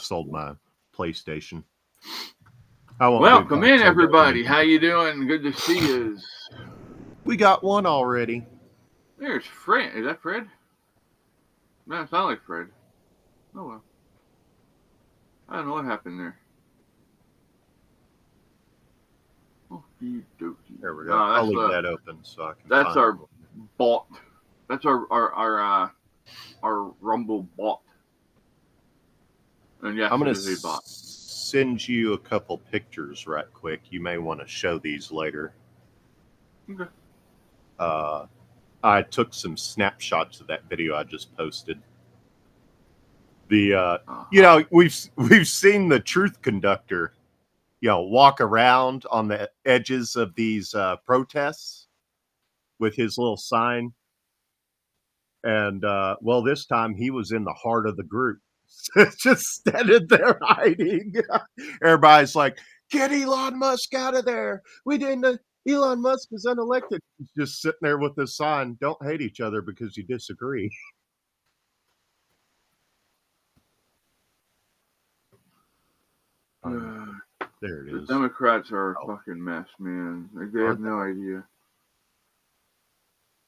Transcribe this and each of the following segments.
sold my PlayStation. I won't Well, do come in, console everybody. gaming. How you doing? Good to see you. We got one already. There's Fred. Is that Fred? No, it sounds like Fred. Oh well. I don't know what happened there. Okie dokie. There we go. I'll leave that open so I can. That's our bot. That's our Rumble bot. And yes, I'm gonna it is a bot. send you a couple pictures right quick. You may want to show these later. Okay. I took some snapshots of that video I just posted. The you know, we've seen the truth conductor, you know, walk around on the edges of these protests with his little sign. And well, this time he was in the heart of the group, just standing there hiding. Everybody's like, "Get Elon Musk out of there! We didn't. Elon Musk is unelected." He's just sitting there with this sign: "Don't hate each other because you disagree." There it is. The Democrats are a fucking mess, man. They have no idea.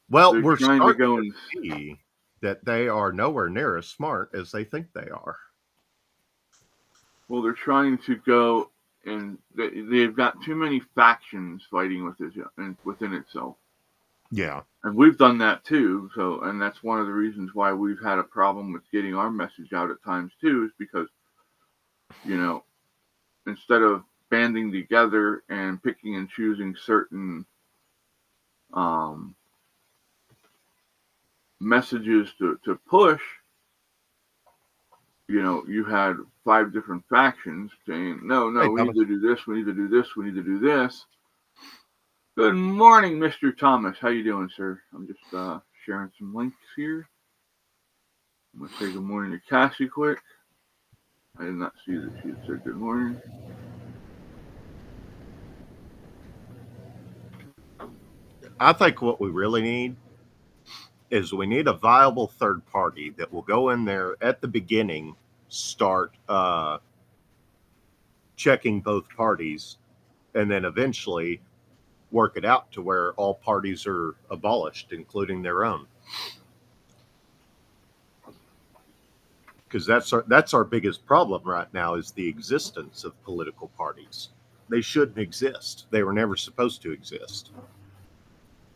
Well, we're starting to see that they are nowhere near as smart as they think they are. Well, they're trying to go, and they've got too many factions fighting within itself. Yeah. And we've done that too. So, and that's one of the reasons why we've had a problem with getting our message out at times too, is because, you know, instead of banding together and picking and choosing certain messages to push, you know, you had 5 different factions saying, no, we need to do this, we need to do this, we need to do this. Good morning, Mr. Thomas. How you doing, sir? I'm just sharing some links here. I'm going to say good morning to Cassie quick. I did not see that she had said good morning. I think what we really need is we need a viable third party that will go in there at the beginning, start checking both parties, and then eventually work it out to where all parties are abolished, including their own. Because that's our biggest problem right now, is the existence of political parties. They shouldn't exist. They were never supposed to exist.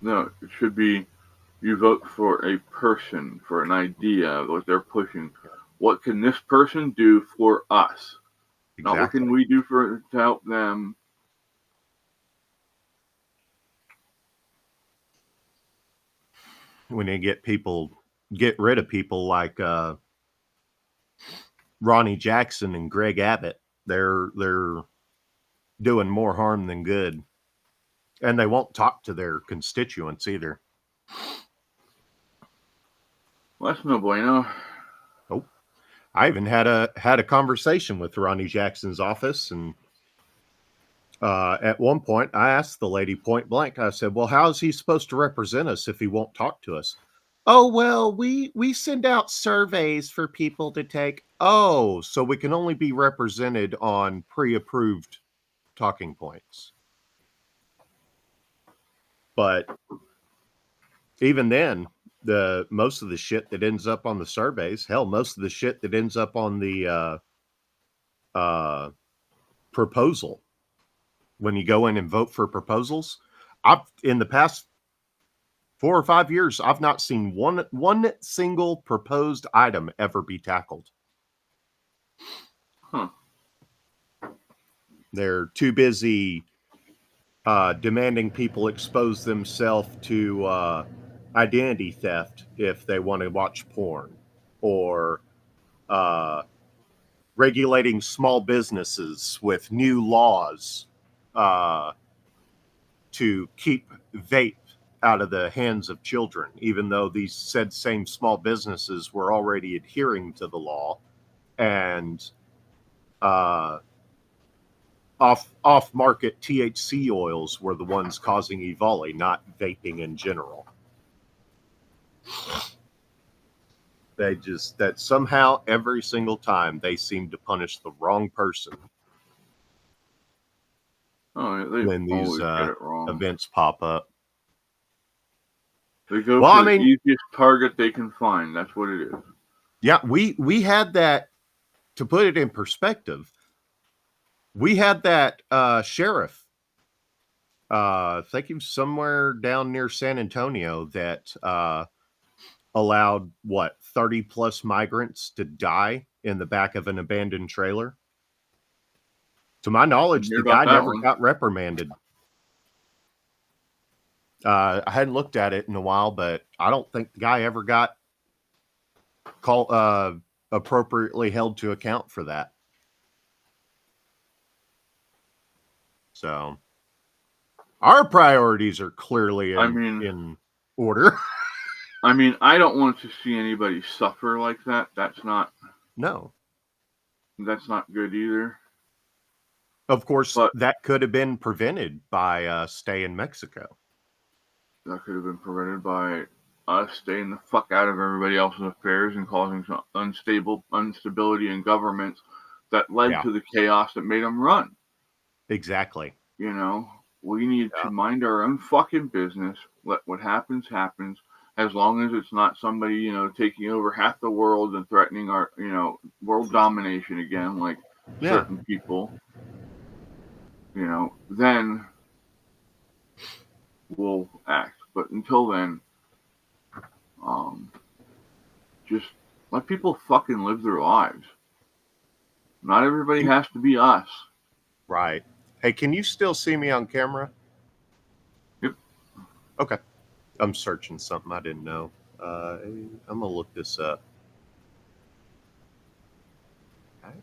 No, it should be you vote for a person, for an idea of what they're pushing. What can this person do for us? Exactly. Not what can we do to help them. We need to get rid of people like Ronnie Jackson and Greg Abbott. They're doing more harm than good, and they won't talk to their constituents either. Well, that's no bueno. Oh, I even had a conversation with Ronnie Jackson's office, and at one point I asked the lady point blank. I said, "Well, how is he supposed to represent us if he won't talk to us?" "Oh, well, we send out surveys for people to take." "Oh, so we can only be represented on pre-approved talking points." But even then, most of the shit that ends up on the surveys, hell, most of the shit that ends up on the proposal, when you go in and vote for proposals, in the past 4 or 5 years, I've not seen one single proposed item ever be tackled. Huh. They're too busy demanding people expose themselves to identity theft if they want to watch porn, or regulating small businesses with new laws to keep vape out of the hands of children, even though these said same small businesses were already adhering to the law, and off-market THC oils were the ones causing EVOLI, not vaping in general. That somehow every single time they seem to punish the wrong person Oh, they when these always get it wrong. events pop up. They go for the easiest target they can find. That's what it is. Yeah, we had that. To put it in perspective, we had that sheriff, I think he was somewhere down near San Antonio, that allowed 30 plus migrants to die in the back of an abandoned trailer. To my knowledge, the guy never got reprimanded. I hadn't looked at it in a while, but I don't think the guy ever got appropriately held to account for that. So our priorities are clearly in order. I mean, I don't want to see anybody suffer like that. That's not good either. Of course, that could have been prevented by stay in Mexico. That could have been prevented by us staying the fuck out of everybody else's affairs and causing some instability in governments that led to the chaos that made them run. Exactly. You know, we need to mind our own fucking business. Let what happens, happens. As long as it's not somebody, taking over half the world and threatening our, world domination again, like certain people, then we'll act. But until then, just let people fucking live their lives. Not everybody has to be us. Right. Hey, can you still see me on camera? Yep. Okay. I'm searching something I didn't know. I'm going to look this up. Okay.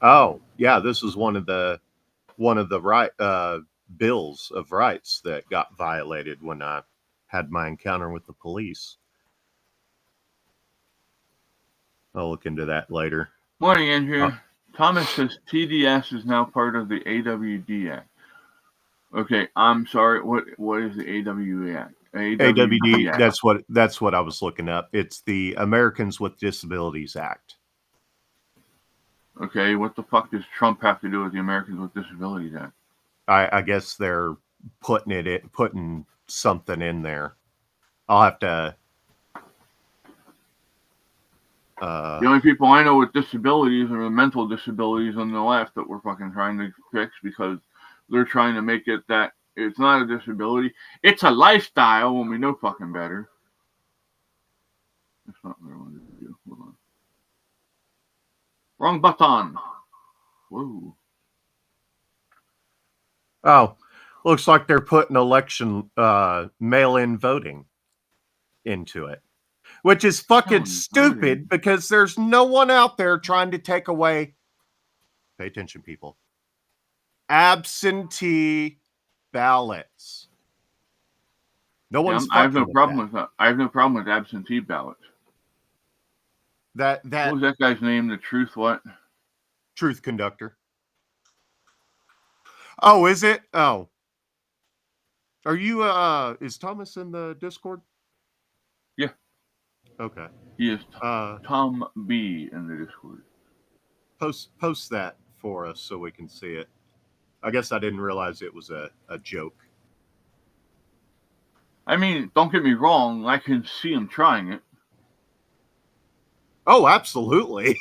Oh, yeah, this is one of the bills of rights that got violated when I had my encounter with the police. I'll look into that later. Morning, Andrew. Thomas says TDS is now part of the AWD Act. Okay, I'm sorry. What is the AWD Act? AWD. That's what I was looking up. It's the Americans with Disabilities Act. Okay, what the fuck does Trump have to do with the Americans with Disabilities Act? I guess they're putting something in there. I'll have to. The only people I know with disabilities are the mental disabilities on the left that we're fucking trying to fix because they're trying to make it that it's not a disability, it's a lifestyle when we know fucking better. That's not what I wanted to do. Hold on. Wrong button. Whoa. Oh, looks like they're putting election mail-in voting into it, which is fucking stupid because there's no one out there trying to take away. Pay attention, people. Absentee ballots. No one's. I have no problem with that. I have no problem with absentee ballots. What was that guy's name? The Truth what? Truth Conductor. Oh, is it? Oh. Are you is Thomas in the Discord? Yeah. Okay. He is Tom B in the Discord. Post that for us so we can see it. I guess I didn't realize it was a joke. I mean, don't get me wrong, I can see him trying it. Oh, absolutely.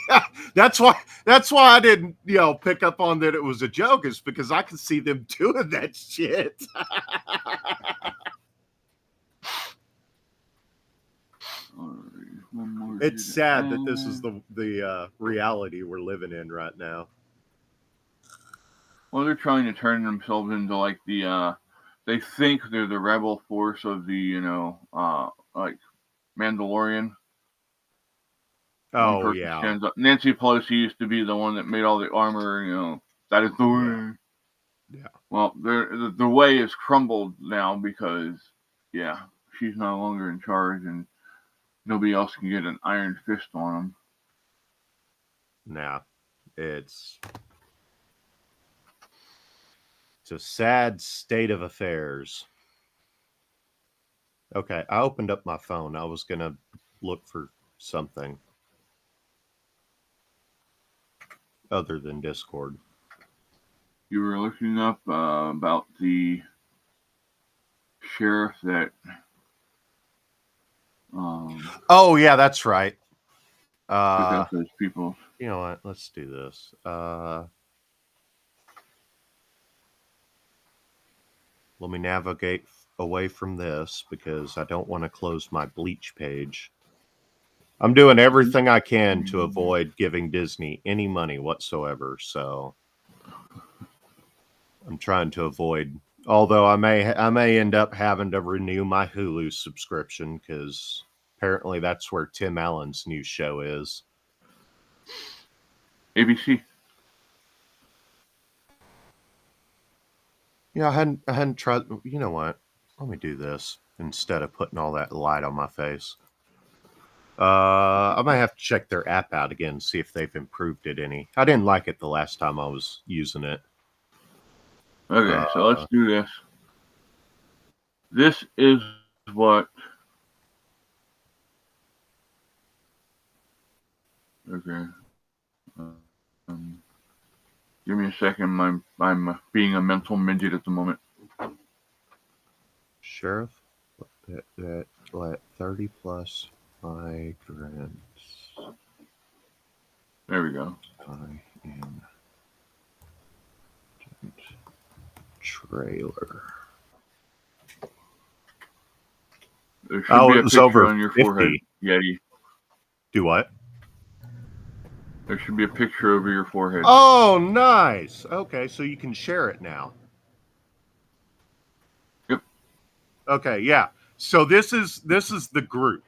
That's why I didn't, pick up on that it was a joke, is because I can see them doing that shit. It's sad that this is the reality we're living in right now. Well, they're trying to turn themselves into like they think they're the rebel force of the, like Mandalorian. Oh, yeah. Nancy Pelosi used to be the one that made all the armor, that is the way. Yeah. Well, the way is crumbled now because, she's no longer in charge and nobody else can get an iron fist on them. Nah, it's a sad state of affairs. Okay, I opened up my phone. I was gonna look for something other than Discord. You were looking up about the sheriff that. Oh yeah, that's right. Took out those people. You know what? Let's do this. Let me navigate away from this because I don't want to close my Bleach page. I'm doing everything I can to avoid giving Disney any money whatsoever. So I'm trying to avoid. Although I may end up having to renew my Hulu subscription because apparently that's where Tim Allen's new show is. ABC. Yeah, I hadn't tried. You know what? Let me do this instead of putting all that light on my face. I might have to check their app out again, see if they've improved it any. I didn't like it the last time I was using it. Okay, so let's do this. This is what. Okay. Give me a second. I'm being a mental midget at the moment. Sheriff, that 30 plus migrants. There we go. Trailer. There should be a picture on your 50. forehead, Yeti. Do what? There should be a picture over your forehead. Oh, nice. Okay, so you can share it now. Yep. Okay, yeah. So this is the group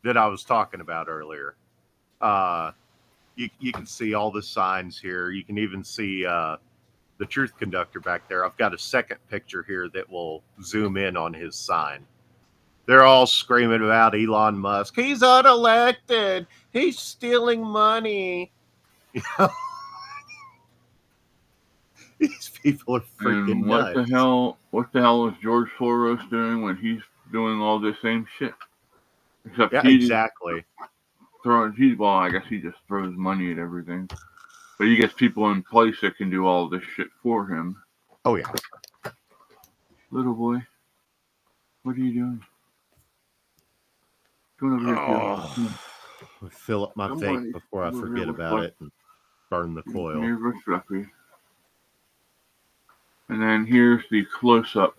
that I was talking about earlier. You can see all the signs here. You can even see the truth conductor back there. I've got a second picture here that will zoom in on his sign. They're all screaming about Elon Musk. He's unelected. He's stealing money. You know? These people are freaking and what nuts. What the hell is George Soros doing when he's doing all this same shit? Except yeah, exactly. Well, I guess he just throws money at everything. But he gets people in place that can do all this shit for him. Oh, yeah. Little boy, what are you doing? Come over here. Fill up my vape before I forget about it and burn the coil. Here's Fluffy. And then here's the close-up.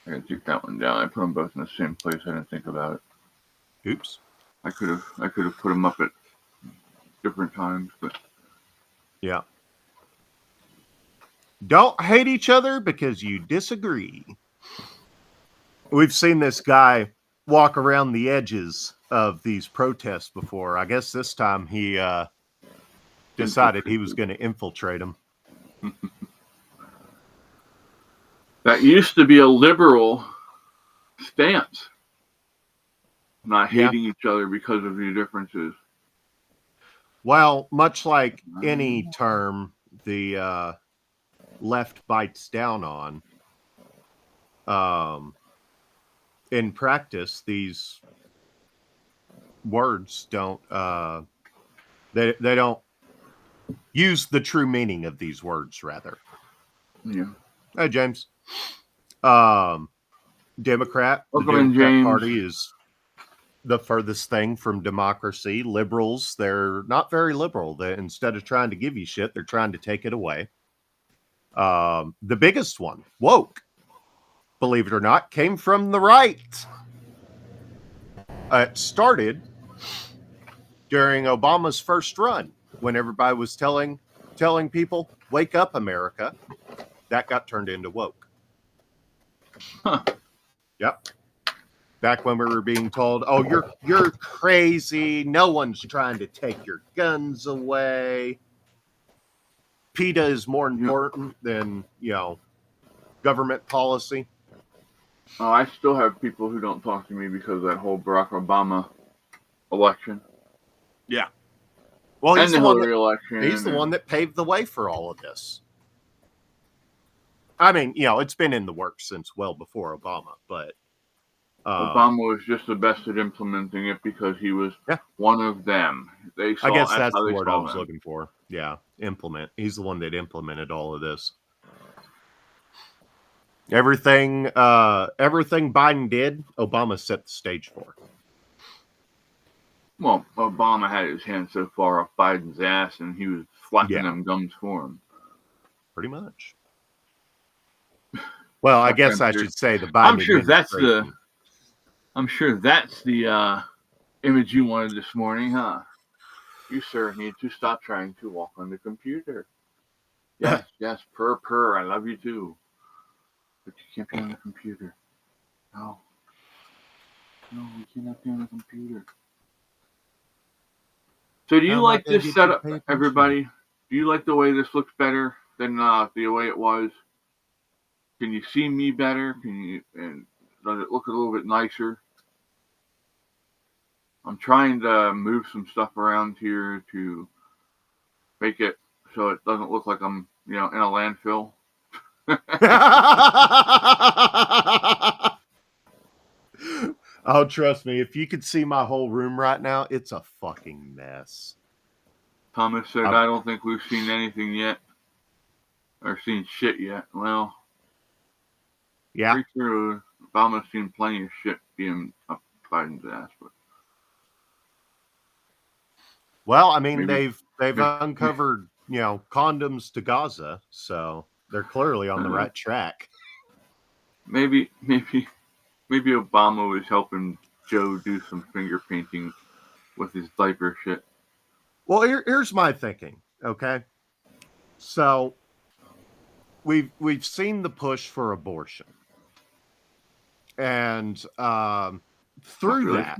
I gotta take that one down. I put them both in the same place. I didn't think about it. Oops. I could have put them up at different times, but yeah. Don't hate each other because you disagree. We've seen this guy walk around the edges of these protests before. I guess this time he decided he was going to infiltrate them. That used to be a liberal stance. Not hating each other because of your differences. Well, much like any term the left bites down on, in practice, these words don't they don't use the true meaning of these words, rather. Yeah. Hey, James. Democrat. Welcome, the Democrat James. Party is the furthest thing from democracy. Liberals, they're not very liberal. They, instead of trying to give you shit, they're trying to take it away. The biggest one, woke, believe it or not, came from the right. It started during Obama's first run when everybody was telling people, wake up, America. That got turned into woke. Huh. Yep. Back when we were being told, "Oh, you're crazy. No one's trying to take your guns away. PETA is more important than, government policy." Oh, I still have people who don't talk to me because of that whole Barack Obama election. Yeah. Well, and the Hillary election. He's the one that paved the way for all of this. I mean, it's been in the works since well before Obama, but Obama was just the best at implementing it because he was one of them. I guess That's that's how the they word I saw was him. looking for. Yeah, implement. He's the one that implemented all of this. Everything Biden did, Obama set the stage for. Well, Obama had his hand so far off Biden's ass, and he was flapping them gums for him. Pretty much. Well, I guess I should say the Biden I'm sure administration. that's the image you wanted this morning, huh? You, sir, need to stop trying to walk on the computer. Yes, yes, purr, I love you too. But you can't be on the computer. No, you cannot be on the computer. So do you like this setup, everybody? Do you like the way this looks better than the way it was? Can you see me better? And does it look a little bit nicer? I'm trying to move some stuff around here to make it so it doesn't look like I'm, in a landfill. Oh, trust me, if you could see my whole room right now, it's a fucking mess. Thomas said, I don't think we've seen anything yet. Or seen shit yet. Well, yeah. Pretty true. Obama's seen plenty of shit being up Biden's ass. But well, I mean, they've uncovered, condoms to Gaza, so they're clearly on the right track. Maybe Obama was helping Joe do some finger painting with his diaper shit. Well, here's my thinking, okay? So we've seen the push for abortion. And through that,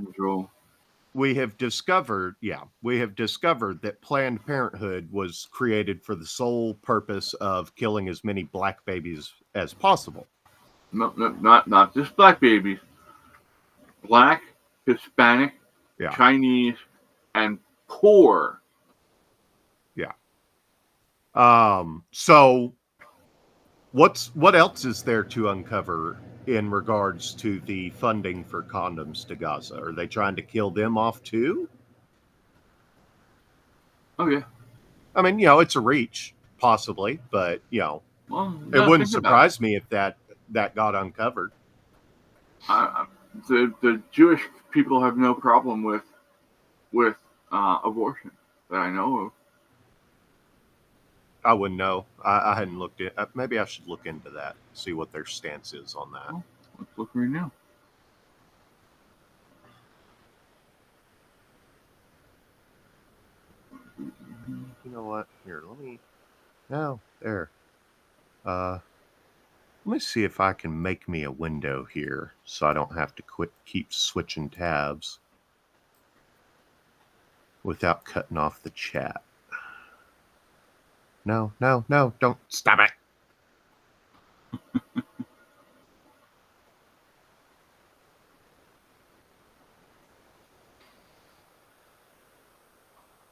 we have discovered that Planned Parenthood was created for the sole purpose of killing as many black babies as possible. No, not just black babies. Black, Hispanic, Chinese, and poor. Yeah. So what else is there to uncover in regards to the funding for condoms to Gaza? Are they trying to kill them off too? Oh yeah. I mean, it's a reach, possibly, but it wouldn't surprise me if that got uncovered. The Jewish people have no problem with abortion that I know of. I wouldn't know. I hadn't looked at it. Maybe I should look into that, see what their stance is on that. Well, let's look right now. You know what? Here, let me. No, there. Let me see if I can make me a window here so I don't have to keep switching tabs without cutting off the chat. No, don't stop it.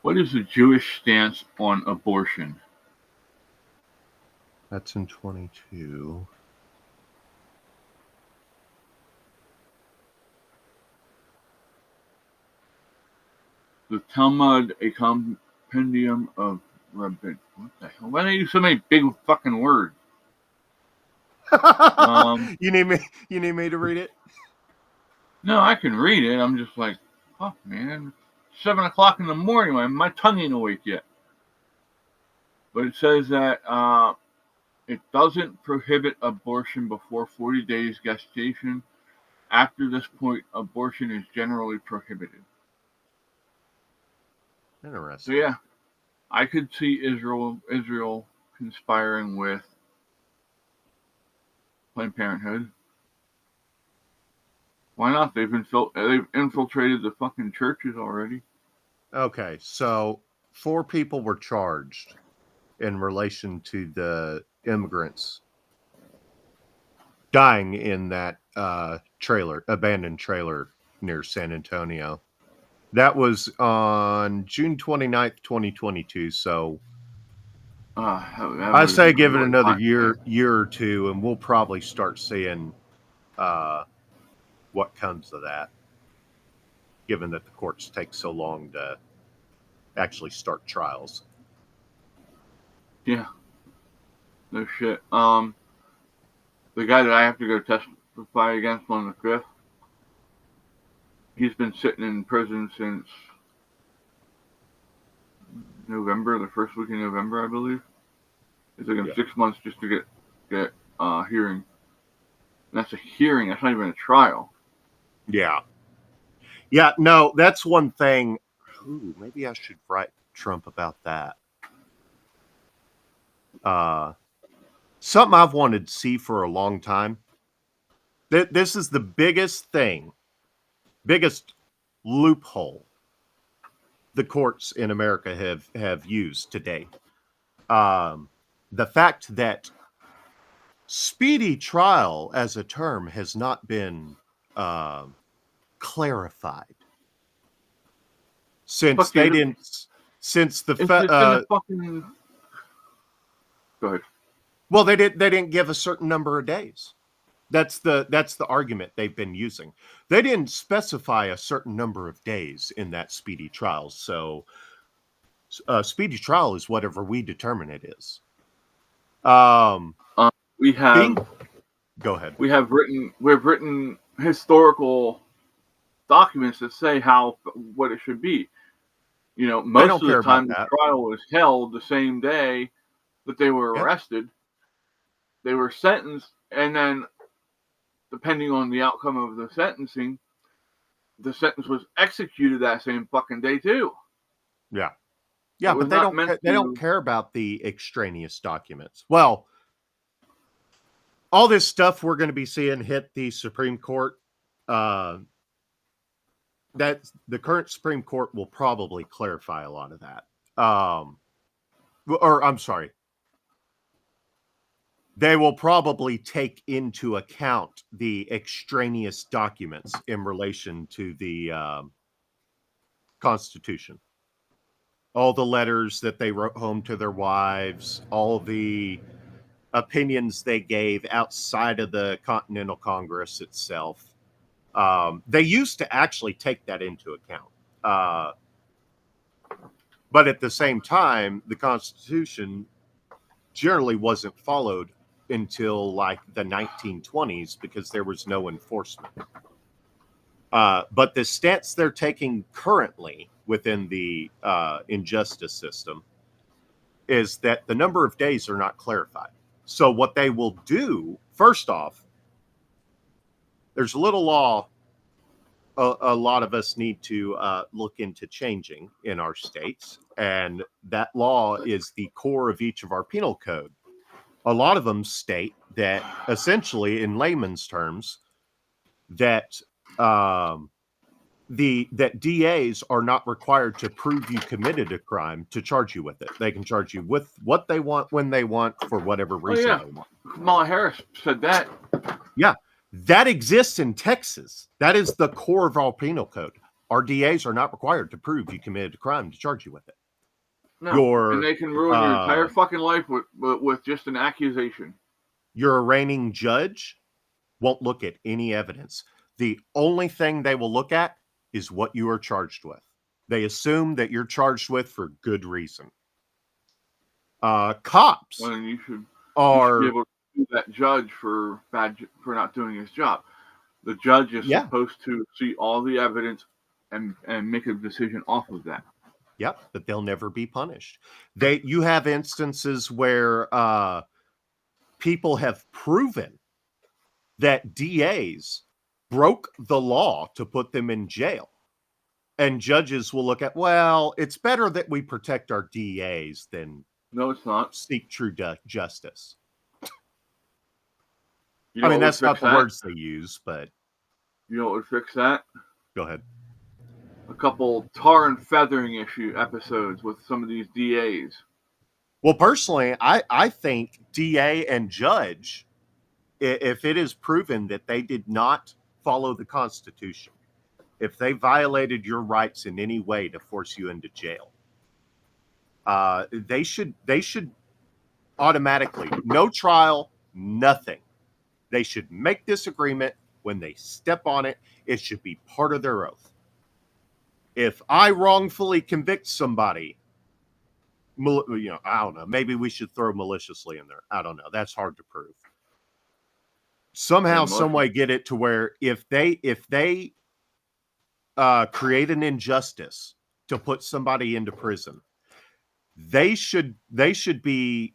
What is the Jewish stance on abortion? That's in 22. The Talmud, a compendium of rabbin. What the hell? Why do they use so many big fucking words? You need me to read it? No, I can read it. I'm just like, fuck, man. 7 o'clock in the morning. My tongue ain't awake yet. But it says that it doesn't prohibit abortion before 40 days gestation. After this point, abortion is generally prohibited. Interesting. So yeah, I could see Israel conspiring with Planned Parenthood. Why not? They've infiltrated the fucking churches already. Okay, so 4 people were charged in relation to the immigrants dying in that abandoned trailer near San Antonio. That was on June 29th, 2022. So I say give it another year or two, and we'll probably start seeing what comes of that, given that the courts take so long to actually start trials. Yeah. No shit. The guy that I have to go testify against on the 5th, he's been sitting in prison since November, the first week in November, I believe. It took him 6 months just to get hearing. And that's a hearing. That's not even a trial. Yeah. Yeah, no, that's one thing. Ooh, maybe I should write Trump about that. Something I've wanted to see for a long time. This is the biggest thing, biggest loophole the courts in America have used to date. The fact that speedy trial as a term has not been clarified since they didn't. Since the fucking. Go ahead. Well, they didn't give a certain number of days. That's the argument they've been using. They didn't specify a certain number of days in that speedy trial. So speedy trial is whatever we determine it is. We have. Go ahead. We've written historical documents that say what it should be. You know, most of the time the trial was held the same day that they were arrested. They were sentenced, and then, depending on the outcome of the sentencing, the sentence was executed that same fucking day too. Yeah, yeah, but they don't care about the extraneous documents. Well, all this stuff we're going to be seeing hit the Supreme Court. That the current Supreme Court will probably clarify a lot of that. Or I'm sorry. They will probably take into account the extraneous documents in relation to the Constitution. All the letters that they wrote home to their wives, all the opinions they gave outside of the Continental Congress itself. They used to actually take that into account. But at the same time, the Constitution generally wasn't followed until like the 1920s because there was no enforcement. But the stance they're taking currently within the injustice system is that the number of days are not clarified. So what they will do, first off, there's a little law a lot of us need to look into changing in our states, and that law is the core of each of our penal code. A lot of them state that, essentially, in layman's terms, that that DAs are not required to prove you committed a crime to charge you with it. They can charge you with what they want, when they want, for whatever reason they want. Kamala Harris said that. Yeah. That exists in Texas. That is the core of our penal code. Our DAs are not required to prove you committed a crime to charge you with it. No, and they can ruin your entire fucking life with just an accusation. Your arraigning judge won't look at any evidence. The only thing they will look at is what you are charged with. They assume that you're charged with for good reason. Cops you should be able to sue that judge for not doing his job. The judge is supposed to see all the evidence and make a decision off of that. Yep, but they'll never be punished. You have instances where people have proven that DAs broke the law to put them in jail. And judges will look at, well, it's better that we protect our DAs than it's not. Seek true justice. I mean, that's not the words they use, but... You know what would fix that? Go ahead. A couple tar and feathering episodes with some of these DAs. Well, personally, I think DA and judge, if it is proven that they did not follow the Constitution, if they violated your rights in any way to force you into jail, they should automatically. No trial, nothing. They should make this agreement when they step on it. It should be part of their oath. If I wrongfully convict somebody, I don't know. Maybe we should throw maliciously in there. I don't know. That's hard to prove. Somehow, some way, get it to where if they create an injustice to put somebody into prison, they should be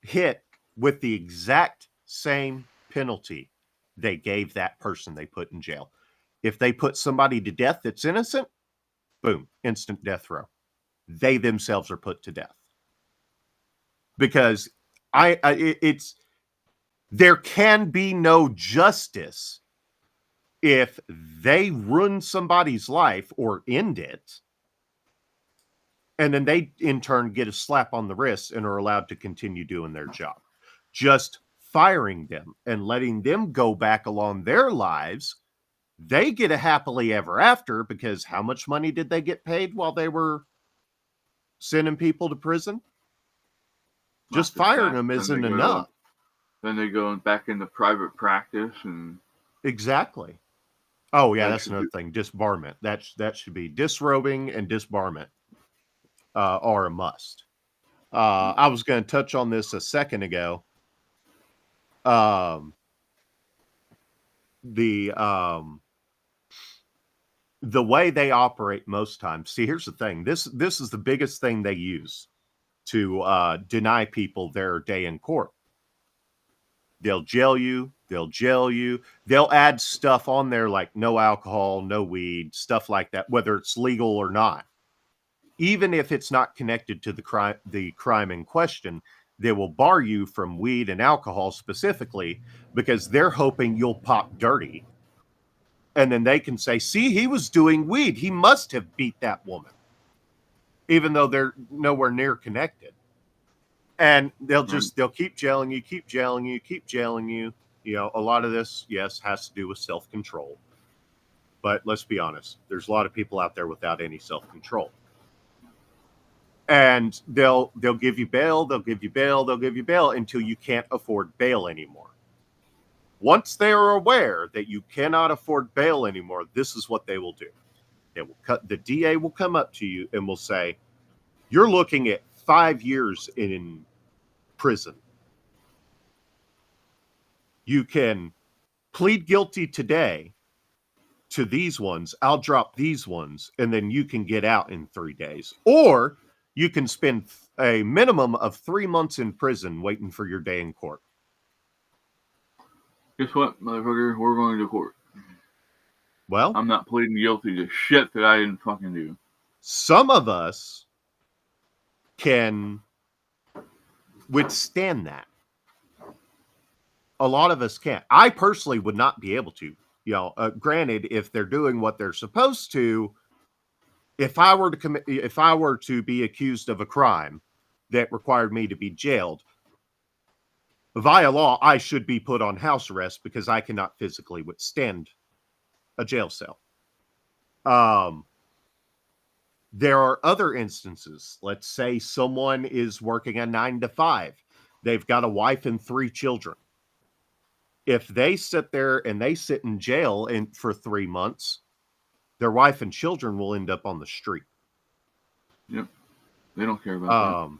hit with the exact same penalty they gave that person they put in jail. If they put somebody to death that's innocent, boom, instant death row. They themselves are put to death. Because there can be no justice if they ruin somebody's life or end it, and then they in turn get a slap on the wrist and are allowed to continue doing their job. Just firing them and letting them go back along their lives, they get a happily ever after, because how much money did they get paid while they were sending people to prison? Just firing them isn't enough. Then they go back into private practice and exactly. Oh yeah, that's another thing. Disbarment. That should be disrobing and disbarment are a must. I was going to touch on this a second ago. The way they operate most times. See, here's the thing. This is the biggest thing they use to deny people their day in court. They'll jail you. They'll add stuff on there like no alcohol, no weed, stuff like that, whether it's legal or not. Even if it's not connected to the crime in question, they will bar you from weed and alcohol specifically because they're hoping you'll pop dirty. And then they can say, see, he was doing weed. He must have beat that woman. Even though they're nowhere near connected. And they'll keep jailing you. You know, a lot of this, yes, has to do with self-control. But let's be honest, there's a lot of people out there without any self-control. And they'll give you bail until you can't afford bail anymore. Once they are aware that you cannot afford bail anymore, this is what they will do. The DA will come up to you and will say, you're looking at 5 years in prison. You can plead guilty today to these ones. I'll drop these ones, and then you can get out in 3 days. Or you can spend a minimum of 3 months in prison waiting for your day in court. Guess what, motherfucker? We're going to court. Well, I'm not pleading guilty to shit that I didn't fucking do. Some of us can withstand that. A lot of us can't. I personally would not be able to. You know, granted, if they're doing what they're supposed to, if I were to be accused of a crime that required me to be jailed, via law, I should be put on house arrest because I cannot physically withstand a jail cell. There are other instances. Let's say someone is working a 9 to 5. They've got a wife and 3 children. If they sit there and they sit in jail for 3 months, their wife and children will end up on the street. Yep. They don't care about that.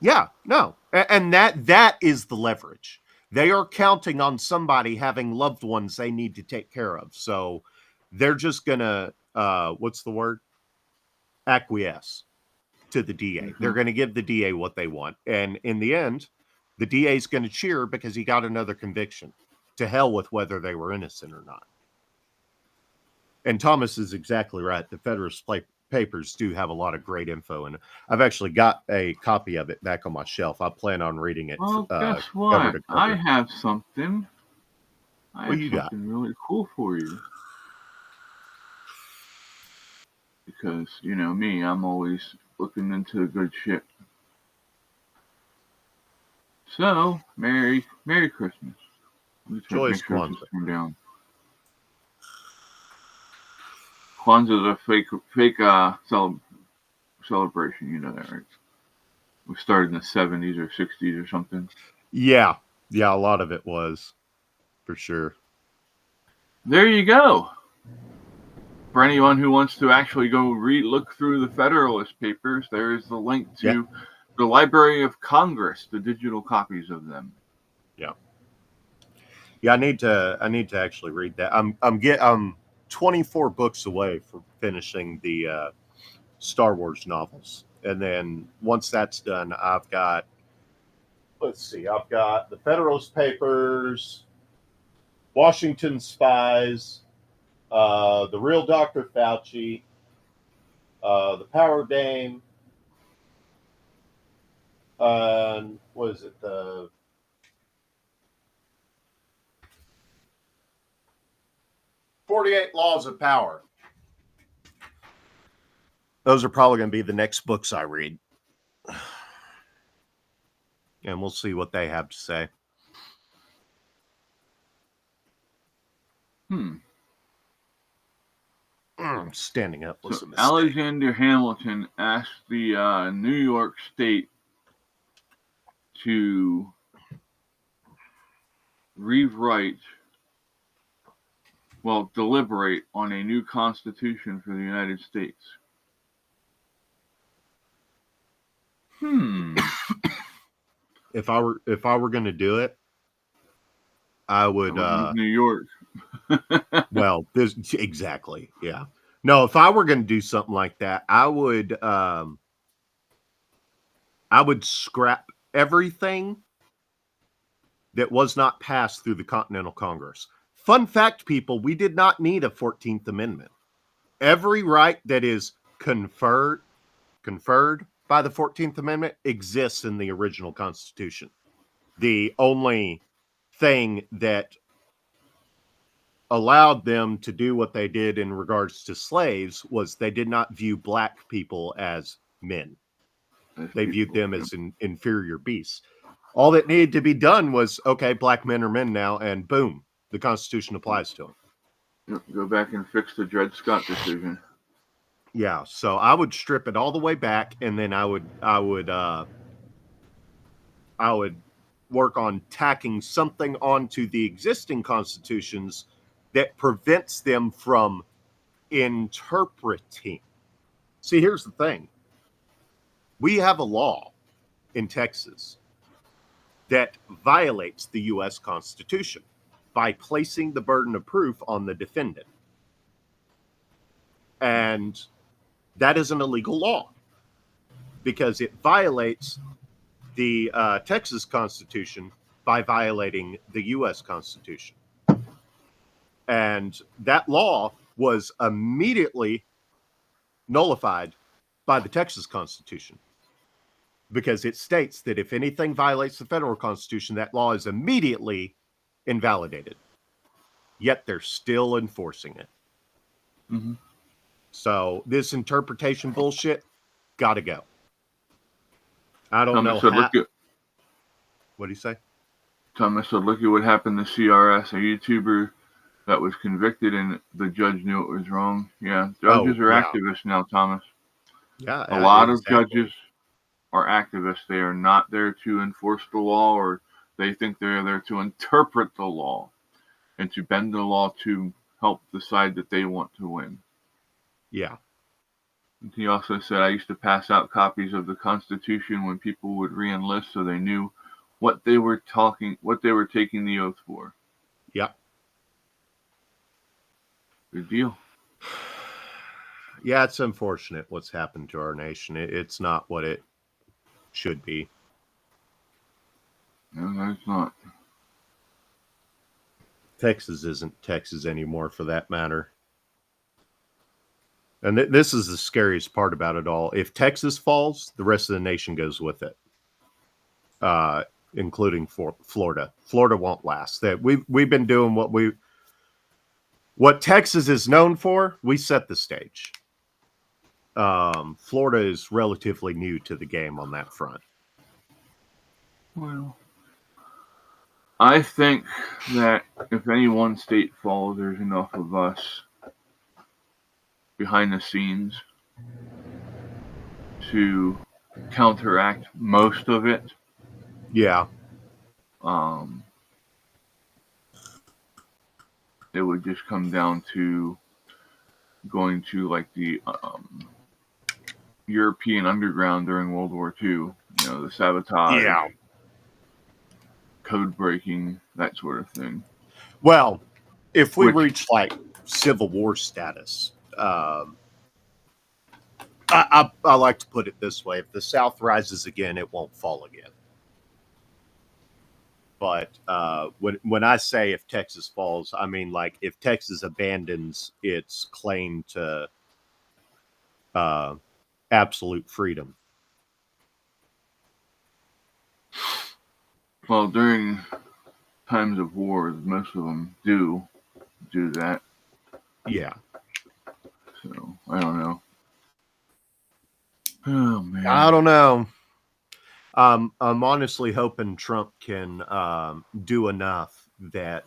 Yeah, no. And that is the leverage. They are counting on somebody having loved ones they need to take care of. So they're just going to, what's the word? Acquiesce to the DA. Mm-hmm. They're going to give the DA what they want. And in the end, the DA is going to cheer because he got another conviction. To hell with whether they were innocent or not. And Thomas is exactly right. The Federalist Papers do have a lot of great info, and I've actually got a copy of it back on my shelf. I plan on reading it. Well, guess what? I have something. What you got? Really cool for you. Because, you know me, I'm always looking into the good shit. So, Merry Christmas. Joyous Kwanzaa. Down. Kwanzaa is a fake celebration. You know that, right? We started in the 70s or 60s or something. Yeah, a lot of it was, for sure. There you go. For anyone who wants to actually go look through the Federalist Papers, there is the link to the Library of Congress, the digital copies of them. Yeah, I need to actually read that. I'm 24 books away from finishing the Star Wars novels, and then once that's done, I've got the Federalist Papers, Washington Spies, the Real Dr. Fauci, the Power Game, what is it? The 48 Laws of Power. Those are probably going to be the next books I read. And we'll see what they have to say. Standing up was a mistake. Alexander Hamilton asked the New York State to deliberate on a new constitution for the United States. If I were going to do it, I would New York. Well, exactly. Yeah. No, if I were going to do something like that, I would scrap everything that was not passed through the Continental Congress. Fun fact, people, we did not need a 14th Amendment. Every right that is conferred by the 14th Amendment exists in the original Constitution. The only thing that allowed them to do what they did in regards to slaves was they did not view black people as men. They viewed them as inferior beasts. All that needed to be done was, okay, black men are men now, and boom, the Constitution applies to them. Go back and fix the Dred Scott decision. Yeah, so I would strip it all the way back, and then I would work on tacking something onto the existing constitutions that prevents them from interpreting. See, here's the thing. We have a law in Texas that violates the U.S. Constitution by placing the burden of proof on the defendant. And that is an illegal law because it violates the Texas Constitution by violating the U.S. Constitution. And that law was immediately nullified by the Texas Constitution because it states that if anything violates the federal Constitution, that law is immediately invalidated. Yet they're still enforcing it. Mm-hmm. So this interpretation bullshit got to go. I don't know how. What do you say? Thomas said, look at what happened to CRS, a YouTuber that was convicted and the judge knew it was wrong. Yeah, judges are activists now, Thomas. Yeah, a lot of judges are activists. They are not there to enforce the law, or they think they're there to interpret the law and to bend the law to help the side that they want to win. Yeah. He also said, I used to pass out copies of the Constitution when people would re-enlist so they knew what they were taking the oath for. Yeah. Good deal. Yeah, it's unfortunate what's happened to our nation. It's not what it should be. No, it's not. Texas isn't Texas anymore, for that matter. And this is the scariest part about it all. If Texas falls, the rest of the nation goes with it, including Florida. Florida won't last. We've been doing what Texas is known for. We set the stage. Florida is relatively new to the game on that front. Well, I think that if any one state falls, there's enough of us behind the scenes to counteract most of it. Yeah. It would just come down to going to like the European underground during World War II. You know, the sabotage, Yeah. code breaking, that sort of thing. Well, if we reach like Civil War status, I like to put it this way: if the South rises again, it won't fall again. But when I say if Texas falls, I mean like if Texas abandons its claim to absolute freedom. Well, during times of war, most of them do that. Yeah. So I don't know. Oh man, I don't know. I'm honestly hoping Trump can do enough that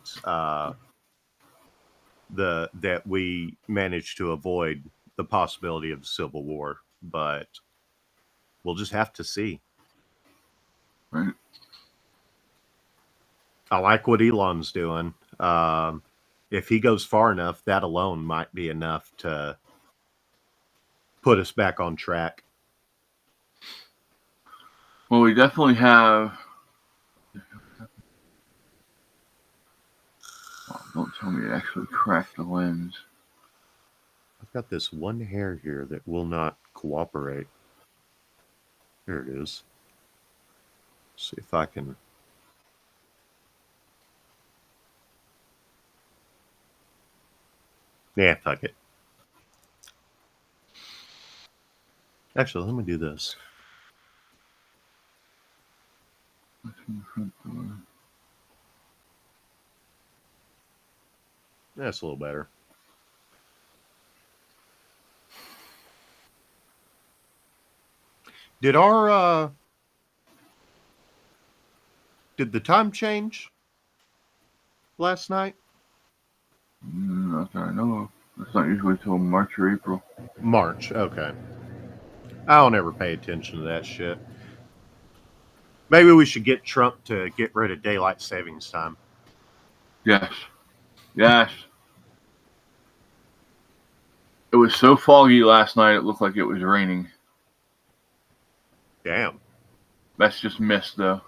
that we manage to avoid the possibility of civil war, but we'll just have to see. Right. I like what Elon's doing. If he goes far enough, that alone might be enough to put us back on track. Well, we definitely have. Oh, don't tell me it actually cracked the lens. I've got this one hair here that will not cooperate. There it is. See if I can. Yeah, fuck it. Actually, let me do this. That's a little better. Did the time change last night? Not that I know of. It's not usually till March or April. March, okay. I don't ever pay attention to that shit. Maybe we should get Trump to get rid of daylight savings time. Yes. Yes. It was so foggy last night, it looked like it was raining. Damn. That's just mist, though.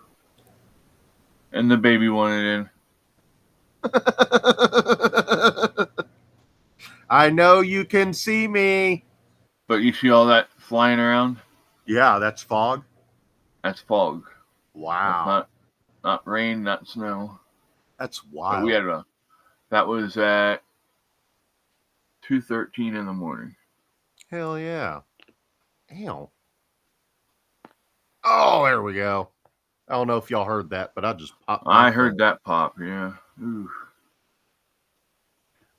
And the baby wanted in. I know you can see me. But you see all that flying around? Yeah, that's fog. That's fog. Wow. That's not rain, not snow. That's wild. But we had that was at 2:13 in the morning. Hell yeah. Damn. Oh, there we go. I don't know if y'all heard that, but I just popped. I heard that pop, yeah. Ooh.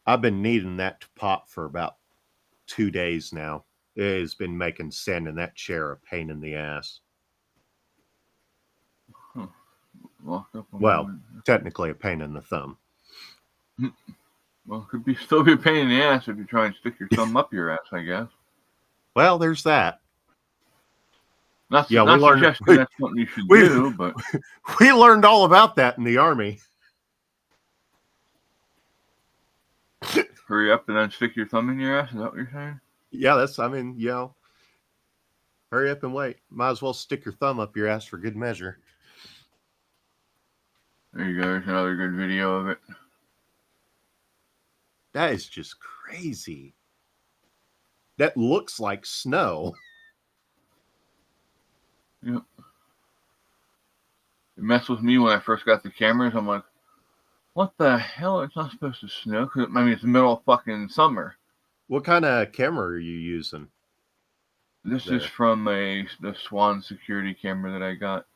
I've been needing that to pop for about 2 days now. It has been making sitting in that chair a pain in the ass. Huh. Well, technically a pain in the thumb. Well, it could still be a pain in the ass if you try and stick your thumb up your ass, I guess. Well, there's that. Not suggesting that's something you should do, but we learned all about that in the Army. Hurry up and then stick your thumb in your ass? Is that what you're saying? Yeah, hurry up and wait. Might as well stick your thumb up your ass for good measure. There you go. There's another good video of it. That is just crazy. That looks like snow. Yep. It messed with me when I first got the cameras. I'm like, what the hell? It's not supposed to snow. Cause, I mean, it's the middle of fucking summer. What kind of camera are you using? This is from the Swan security camera that I got.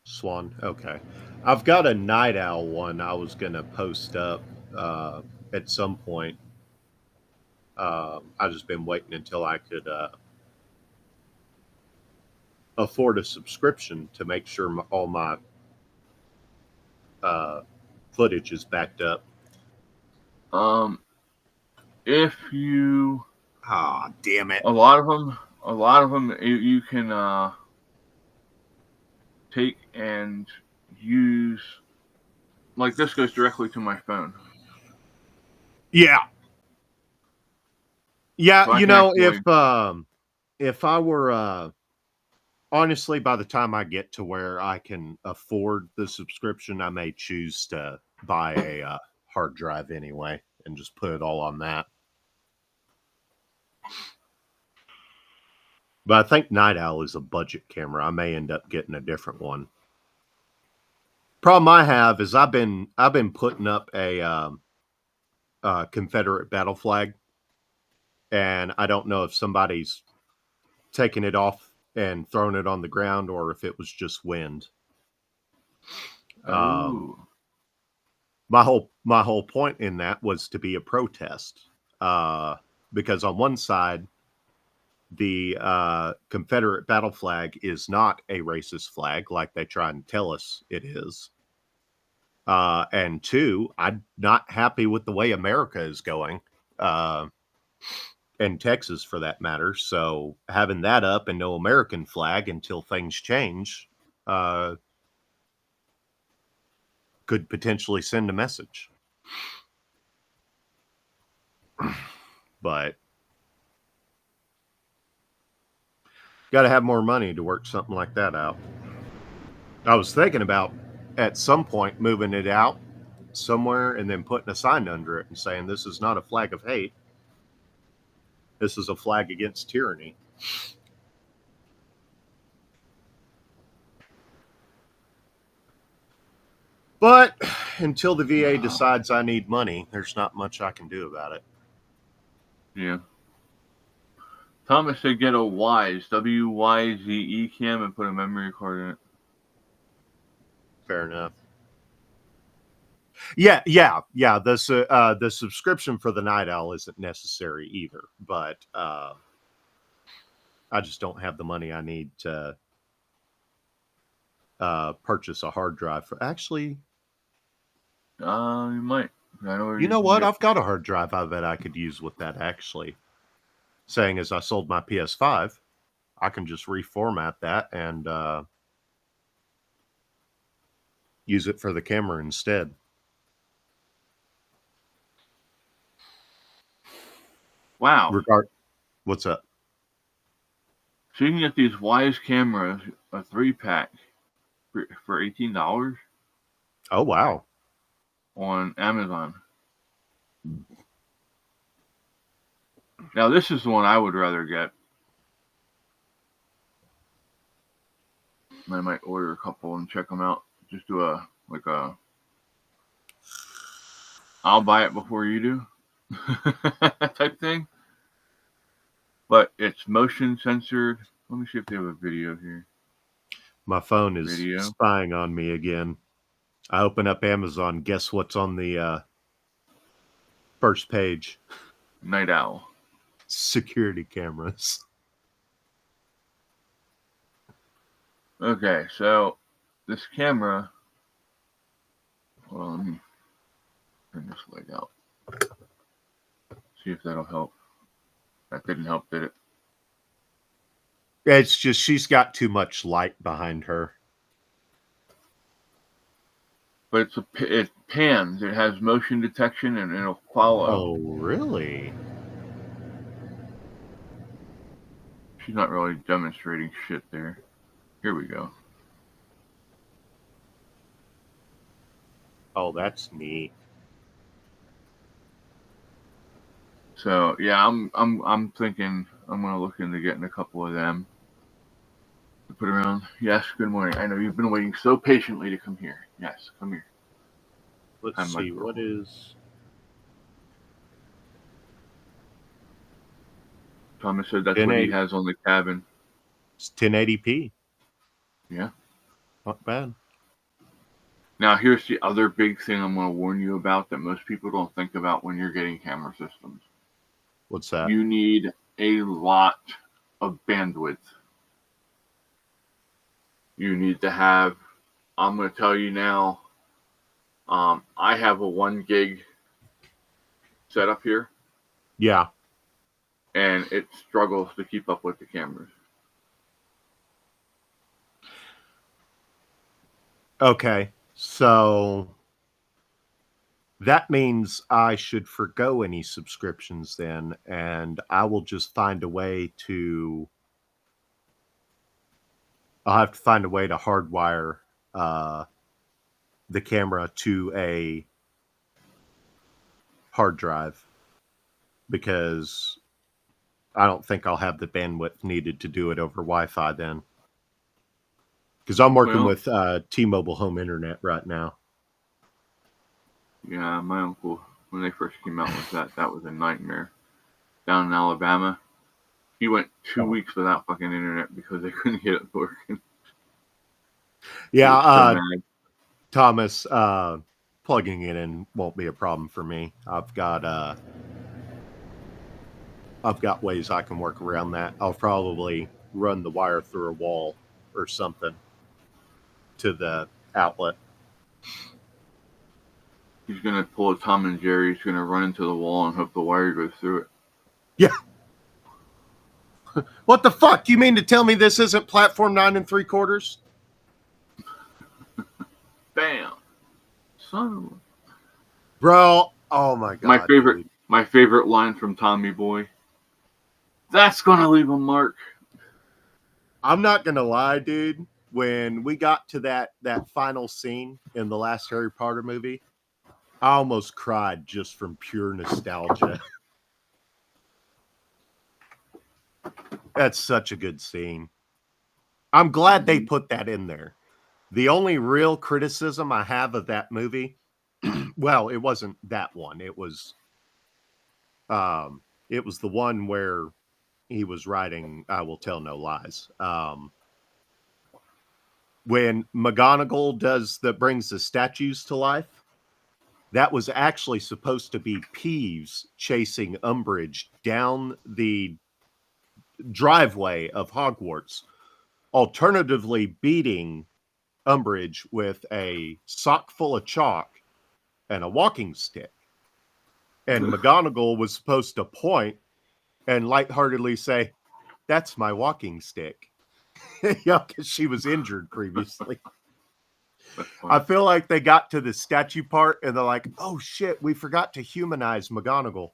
Swan, okay. I've got a Night Owl one I was going to post up at some point. I've just been waiting until I could afford a subscription to make sure all my footage is backed up. If you... Ah, damn it. A lot of them a lot of them you can take and use. Like this goes directly to my phone. Yeah. Yeah, So I can actually, if I were honestly, by the time I get to where I can afford the subscription, I may choose to buy a hard drive anyway and just put it all on that. But I think Night Owl is a budget camera. I may end up getting a different one. Problem I have is I've been putting up a Confederate battle flag, and I don't know if somebody's taken it off and thrown it on the ground or if it was just wind. oh, My whole point in that was to be a protest, because on one side, the Confederate battle flag is not a racist flag like they try and tell us it is. And two, I'm not happy with the way America is going, and Texas for that matter. So having that up and no American flag until things change could potentially send a message. But got to have more money to work something like that out. I was thinking about at some point moving it out somewhere and then putting a sign under it and saying this is not a flag of hate. This is a flag against tyranny. But until the VA decides I need money, there's not much I can do about it. yeah. Thomas said get a Wyze, WYZE cam and put a memory card in it. Fair enough. Yeah. The subscription for the Night Owl isn't necessary either, but I just don't have the money I need to purchase a hard drive for. Actually, You might. I know you know what? I've got a hard drive I bet I could use with that. Actually, saying as I sold my PS5, I can just reformat that and use it for the camera instead. Wow. What's up? So you can get these Wyze cameras, a 3-pack, for $18. Oh wow! On Amazon. Now this is the one I would rather get. I might order a couple and check them out. Just do I'll buy it before you do type thing. But it's motion censored. Let me see if they have a video here. My phone is spying on me again. I open up Amazon. Guess what's on the first page? Night Owl. Security cameras. Okay, so this camera. Well, let me turn this leg out. See if that'll help. That didn't help, did it? It's just she's got too much light behind her. But it pans. It has motion detection and it'll follow. Oh, really? She's not really demonstrating shit there. Here we go. Oh, that's neat. So yeah, I'm thinking I'm gonna look into getting a couple of them to put around. Yes, good morning. I know you've been waiting so patiently to come here. Yes, come here. Let's see, what is... Thomas said that's what he has on the cabin. It's 1080p. Yeah. Not bad. Now, here's the other big thing I'm going to warn you about that most people don't think about when you're getting camera systems. What's that? You need a lot of bandwidth. You need to have, I'm going to tell you now, I have a 1 gig setup here. Yeah. and it struggles to keep up with the cameras. Okay, so that means I should forgo any subscriptions then, and I will just find a way to. I'll have to find a way to hardwire the camera to a hard drive because I don't think I'll have the bandwidth needed to do it over Wi-Fi then. Because I'm working with T-Mobile Home Internet right now. Yeah, my uncle, when they first came out with that was a nightmare. Down in Alabama, he went 2 weeks without fucking internet because they couldn't get it working. Yeah, Thomas, plugging it in won't be a problem for me. I've got ways I can work around that. I'll probably run the wire through a wall or something to the outlet. He's going to pull a Tom and Jerry. He's going to run into the wall and hope the wire goes through it. Yeah. What the fuck? You mean to tell me this isn't platform 9 3/4? Bam. Son. Bro, oh my god. My favorite line from Tommy Boy. That's going to leave a mark. I'm not going to lie, dude. When we got to that final scene in the last Harry Potter movie, I almost cried just from pure nostalgia. That's such a good scene. I'm glad they put that in there. The only real criticism I have of that movie, well, it wasn't that one. It was the one where he was writing I Will Tell No Lies. When McGonagall brings the statues to life, that was actually supposed to be Peeves chasing Umbridge down the driveway of Hogwarts, alternatively beating Umbridge with a sock full of chalk and a walking stick. And McGonagall was supposed to point and lightheartedly say, "That's my walking stick." Yeah, because she was injured previously. I feel like they got to the statue part and they're like, "Oh shit, we forgot to humanize McGonagall."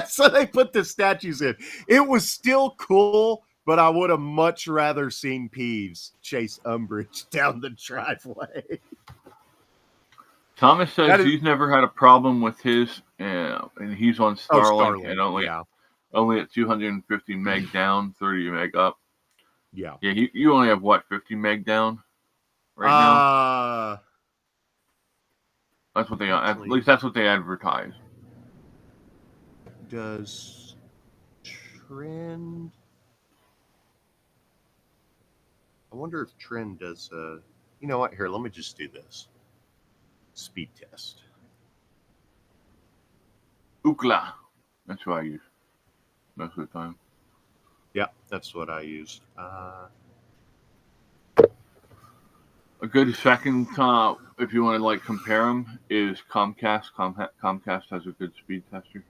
So they put the statues in. It was still cool, but I would have much rather seen Peeves chase Umbridge down the driveway. Thomas says he's never had a problem with his, and he's on Starlink, and only at 250 meg down, 30 meg up. Yeah. Yeah, you only have what, 50 meg down right now? That's what they at least that's what they advertise. Does Trend? I wonder if Trend does. You know what? Here, let me just do this. Speed test. Ookla. That's what I use most of the time. Yeah, that's what I used. A good second, if you want to like compare them, is Comcast. Comcast has a good speed tester.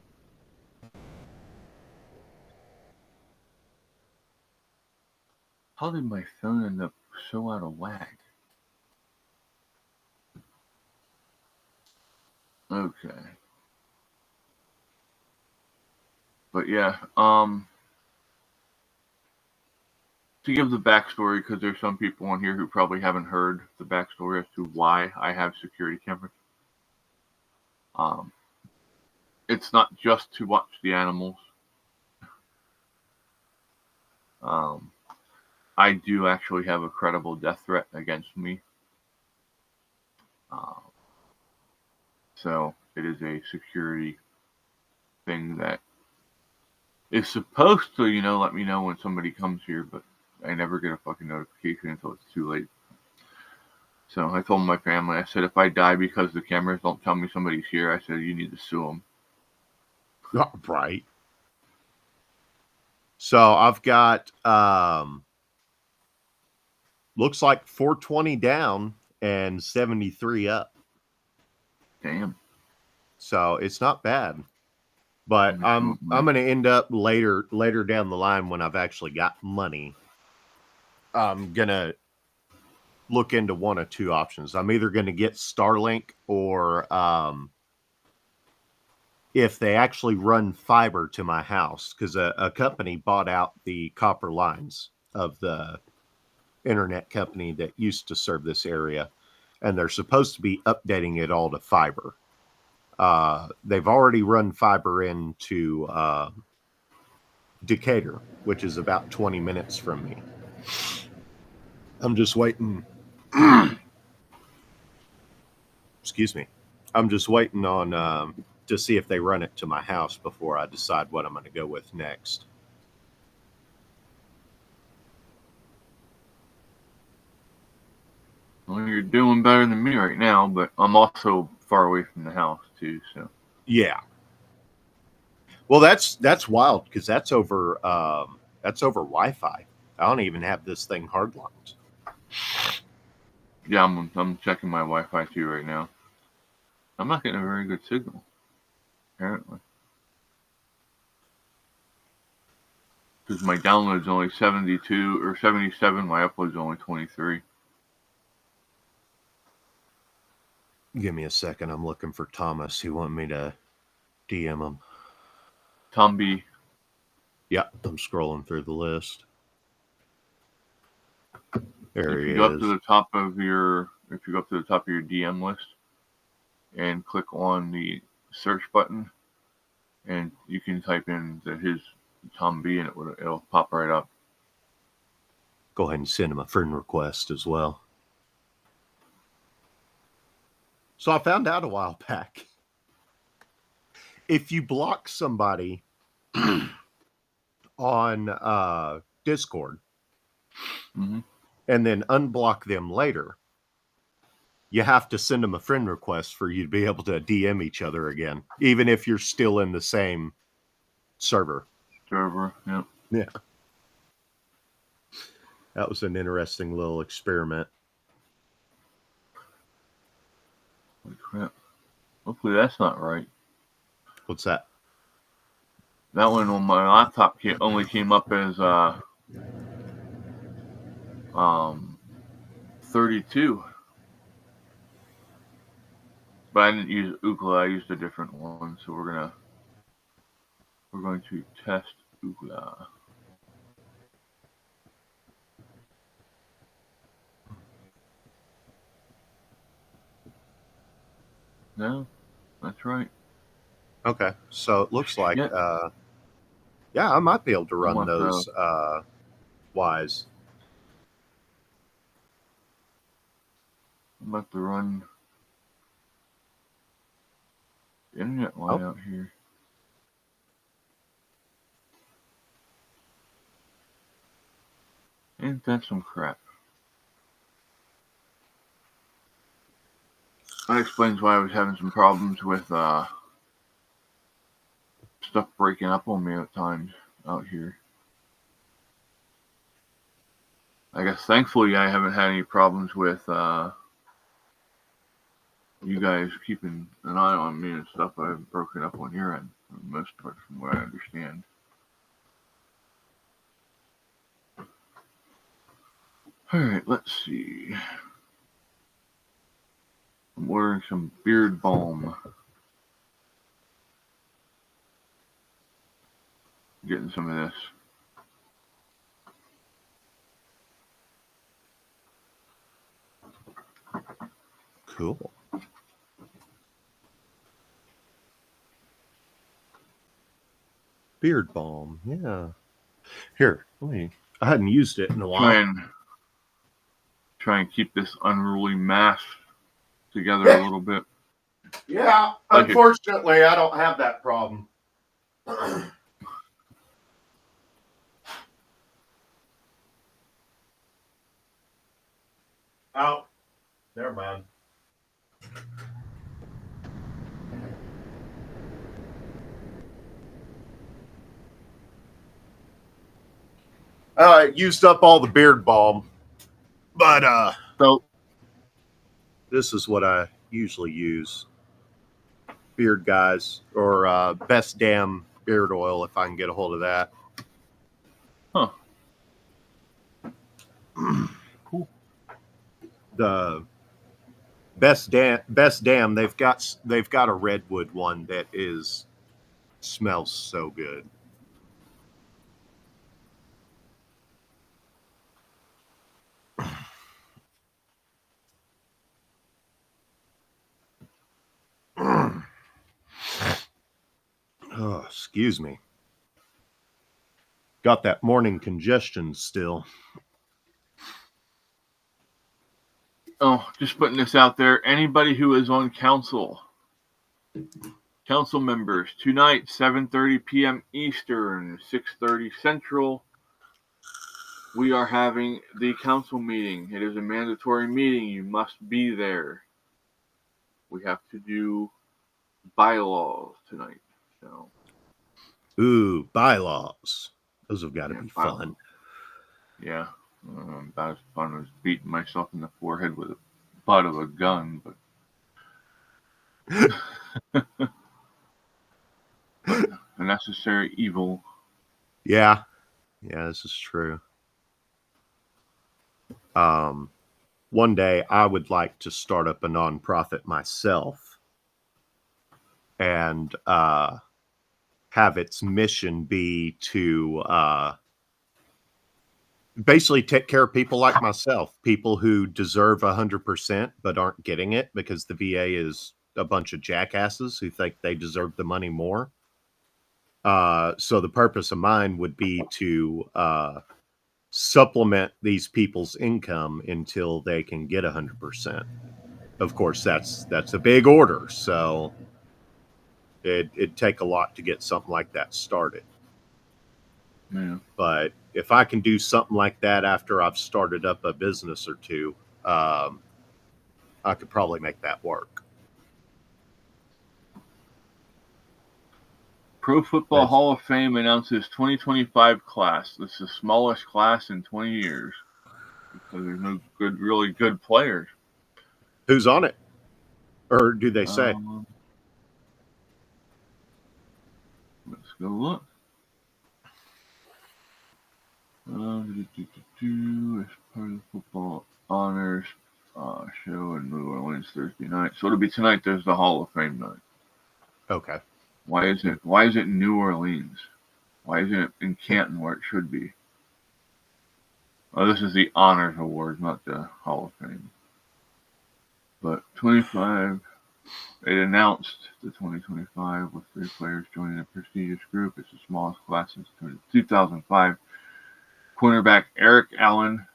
How did my phone end up so out of whack? Okay. But yeah, to give the backstory, because there's some people on here who probably haven't heard the backstory as to why I have security cameras. It's not just to watch the animals. I do actually have a credible death threat against me. So it is a security thing that is supposed to, let me know when somebody comes here, but I never get a fucking notification until it's too late. So I told my family, I said, if I die because the cameras don't tell me somebody's here, I said, you need to sue them. Right. So I've got, looks like 420 down and 73 up. Damn. So it's not bad. But I'm going to end up later down the line when I've actually got money. I'm going to look into one of two options. I'm either going to get Starlink or if they actually run fiber to my house, because a company bought out the copper lines of the internet company that used to serve this area, and they're supposed to be updating it all to fiber. They've already run fiber into Decatur, which is about 20 minutes from me. I'm just waiting. Excuse me. I'm just waiting on to see if they run it to my house before I decide what I'm going to go with next. Well, you're doing better than me right now, but I'm also far away from the house too. So yeah. Well, that's wild because that's over Wi-Fi. I don't even have this thing hardlined. Yeah, I'm checking my Wi-Fi too right now. I'm not getting a very good signal, apparently, because my download's only 72 or 77. My upload's only 23. Give me a second. I'm looking for Thomas. You want me to DM him? Tom B. Yeah, I'm scrolling through the list. There he is. If you go up to the top of your DM list and click on the search button, and you can type in his Tom B, and it'll pop right up. Go ahead and send him a friend request as well. So I found out a while back, if you block somebody on Discord and then unblock them later, you have to send them a friend request for you to be able to DM each other again, even if you're still in the same server. Yeah. Yeah. That was an interesting little experiment. Holy crap. Hopefully that's not right. What's that? That one on my laptop only came up as 32. But I didn't use Ookla, I used a different one, so we're going to test Ookla. No, that's right. Okay, so it looks like, I might be able to run those Wise. I'm about to run the internet line out here. Ain't that some crap? That explains why I was having some problems with stuff breaking up on me at times out here. I guess thankfully I haven't had any problems with you guys keeping an eye on me and stuff. I haven't broken up on your end for the most part, from what I understand. Alright, let's see. I'm ordering some beard balm. Getting some of this. Cool. Beard balm, yeah. Here, I hadn't used it in a while. Try and keep this unruly mass together a little bit. Yeah, unfortunately, I don't have that problem. Oh, never mind. Used up all the beard balm, but this is what I usually use. beard guys, or Best Damn Beard Oil if I can get a hold of that. Huh. Cool. The Best Damn, they've got a redwood one that smells so good. Oh, excuse me. Got that morning congestion still. Oh, just putting this out there. Anybody who is on council members, tonight, 7:30 p.m. Eastern, 6:30 Central, we are having the council meeting. It is a mandatory meeting. You must be there. We have to do bylaws tonight. So, ooh, bylaws. Those have got to be fun. Yeah. About as fun as beating myself in the forehead with the butt of a gun, but a necessary evil. Yeah, this is true. One day I would like to start up a nonprofit myself and have its mission be to basically take care of people like myself, people who deserve 100% but aren't getting it because the VA is a bunch of jackasses who think they deserve the money more. So the purpose of mine would be to supplement these people's income until they can get 100%. Of course, that's a big order, so it'd take a lot to get something like that started. Yeah. But if I can do something like that after I've started up a business or two, I could probably make that work. Pro Football Hall of Fame announces 2025 class. This is the smallest class in 20 years because there's no really good players. Who's on it? Or do they say? Let's go look. As part of the football honors show in New Orleans Thursday night. So it'll be tonight. There's the Hall of Fame night. Okay. Why is it New Orleans? Why isn't it in Canton where it should be? Oh, this is the Honors Award, not the Hall of Fame. But 25, it announced the 2025 with 3 players joining a prestigious group. It's the smallest class since 2005. Cornerback Eric Allen.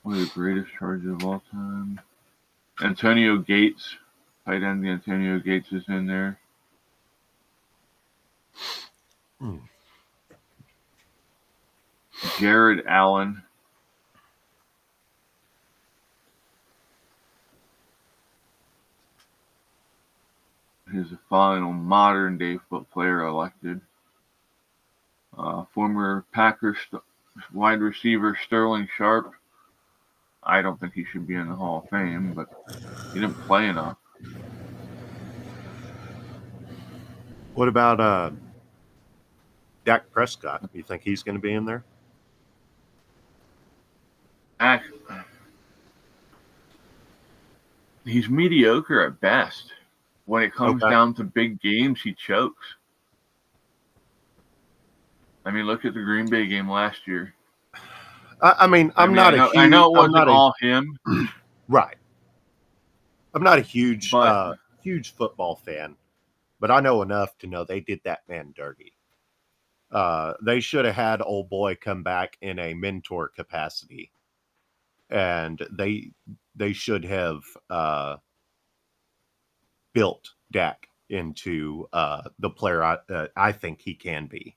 One of the greatest charges of all time. Antonio Gates. Tight end Antonio Gates is in there. Jared Allen. He's the final modern day foot player elected. Former Packers wide receiver Sterling Sharp. I don't think he should be in the Hall of Fame, but he didn't play enough. What about Dak Prescott? You think he's going to be in there? He's mediocre at best. When it comes down to big games, he chokes. I mean, look at the Green Bay game last year. I know it wasn't all him. Right. I'm not a huge football fan, but I know enough to know they did that man dirty. They should have had old boy come back in a mentor capacity, and they should have built Dak into the player I think he can be.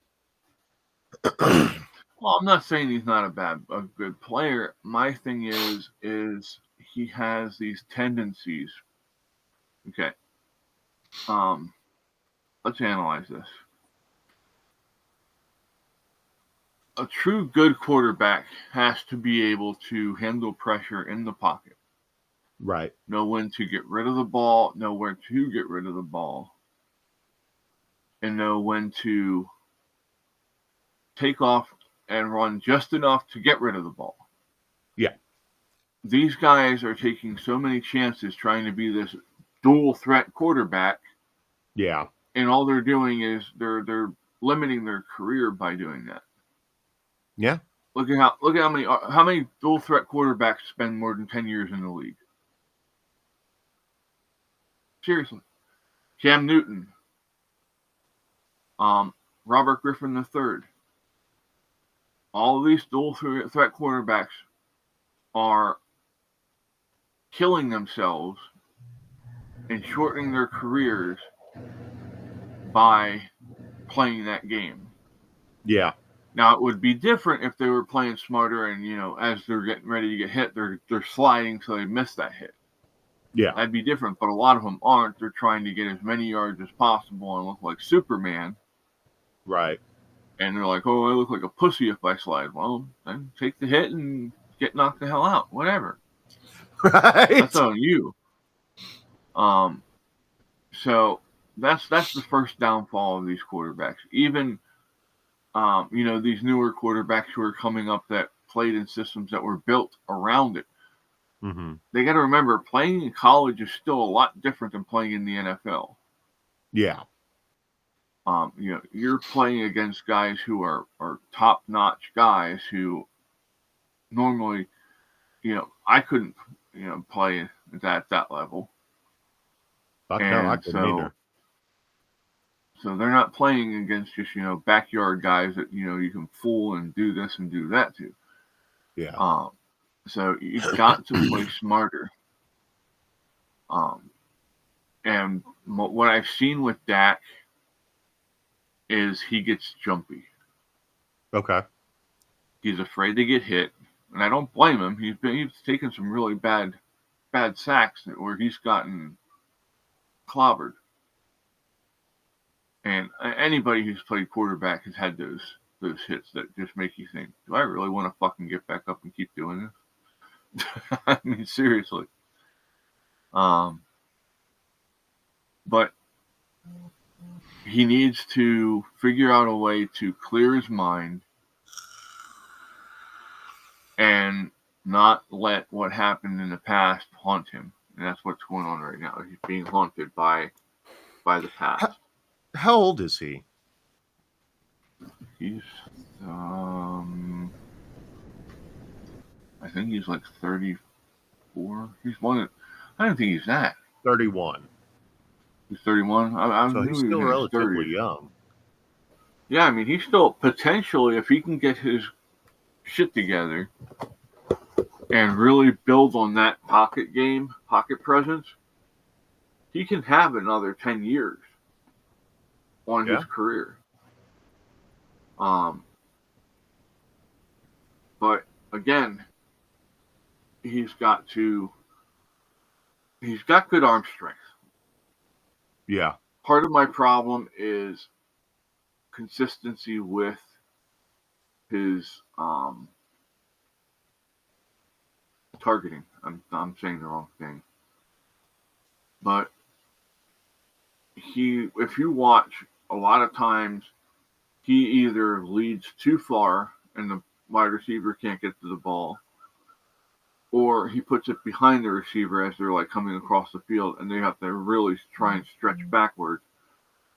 Well, I'm not saying he's not a good player. My thing is he has these tendencies. Okay. Let's analyze this. a true good quarterback has to be able to handle pressure in the pocket. Right. Know when to get rid of the ball, know where to get rid of the ball, and know when to take off and run just enough to get rid of the ball. Yeah. These guys are taking so many chances trying to be this dual threat quarterback. Yeah. And all they're doing is they're limiting their career by doing that. Yeah. Look at how many dual threat quarterbacks spend more than 10 years in the league. Seriously. Cam Newton, Robert Griffin III. All of these dual threat quarterbacks are killing themselves and shortening their careers by playing that game. Yeah. Now it would be different if they were playing smarter and, as they're getting ready to get hit, they're sliding so they miss that hit. Yeah. That'd be different, but a lot of them aren't. They're trying to get as many yards as possible and look like Superman. Right. And they're like, oh, I look like a pussy if I slide. Well, then take the hit and get knocked the hell out. Whatever. Right. That's on you. So that's the first downfall of these quarterbacks. Even, these newer quarterbacks who are coming up that played in systems that were built around it. Mm-hmm. They got to remember, playing in college is still a lot different than playing in the NFL. Yeah. You're playing against guys who are top-notch guys who normally, I couldn't, play at that level. No, I couldn't either. So they're not playing against just, backyard guys that, you can fool and do this and do that to. Yeah. So you've got to play smarter. And what I've seen with Dak is he gets jumpy. Okay. He's afraid to get hit, and I don't blame him. He's taken some really bad sacks where he's gotten clobbered. And anybody who's played quarterback has had those hits that just make you think, do I really want to fucking get back up and keep doing this? I mean, seriously. But he needs to figure out a way to clear his mind and not let what happened in the past haunt him. And that's what's going on right now. He's being haunted by the past. How old is he? He's, I think he's like 34. He's one. I don't think he's that. 31. He's 31. So he's still relatively young. Yeah, I mean, he's still potentially, if he can get his shit together and really build on that pocket presence, he can have another 10 years on his career. But again, he's got good arm strength. Yeah. Part of my problem is consistency with his targeting. I'm saying the wrong thing. But if you watch, a lot of times he either leads too far and the wide receiver can't get to the ball, or he puts it behind the receiver as they're like coming across the field and they have to really try and stretch backwards,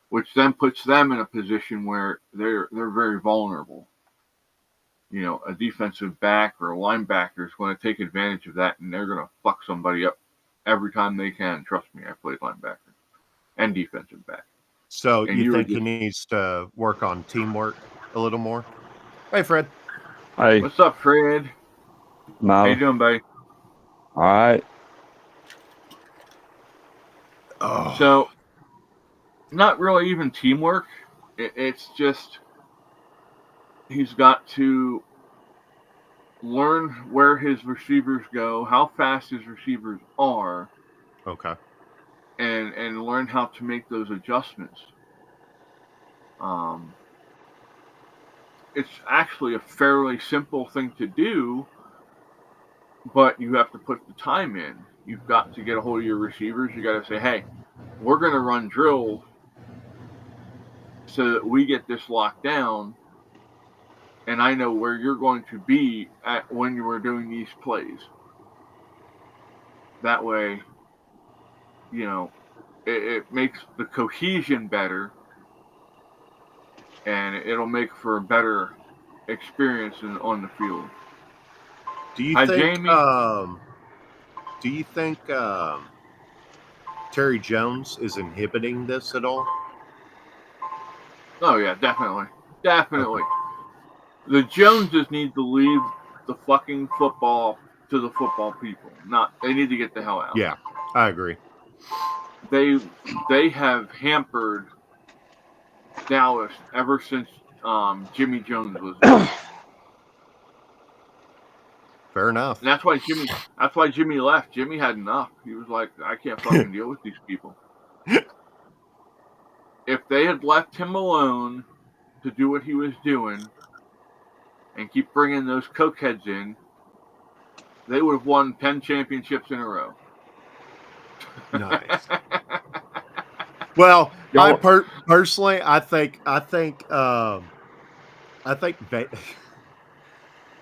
which then puts them in a position where they're very vulnerable. A defensive back or a linebacker is going to take advantage of that, and they're going to fuck somebody up every time they can. Trust me, I played linebacker and defensive back. So you think he needs to work on teamwork a little more? Hey, Fred. Hey. What's up, Fred? How you doing, buddy? All right. Oh. So, not really even teamwork. It's just he's got to learn where his receivers go, how fast his receivers are. Okay. And learn how to make those adjustments. it's actually a fairly simple thing to do, but you have to put the time in. You've got to get a hold of your receivers. You got to say, hey, we're going to run drills so that we get this locked down, and I know where you're going to be at when you are doing these plays. That way, you know, it makes the cohesion better, and it'll make for a better experience on the field. Do you Hi, think? Jamie. Do you think Terry Jones is inhibiting this at all? Oh yeah, definitely. The Joneses need to leave the fucking football to the football people. They need to get the hell out. Yeah, I agree. They have hampered Dallas ever since Jimmy Jones was there. Fair enough. And that's why Jimmy left. Jimmy had enough. He was like, I can't fucking deal with these people. If they had left him alone to do what he was doing and keep bringing those cokeheads in, they would have won 10 championships in a row. Nice. Well, personally, I think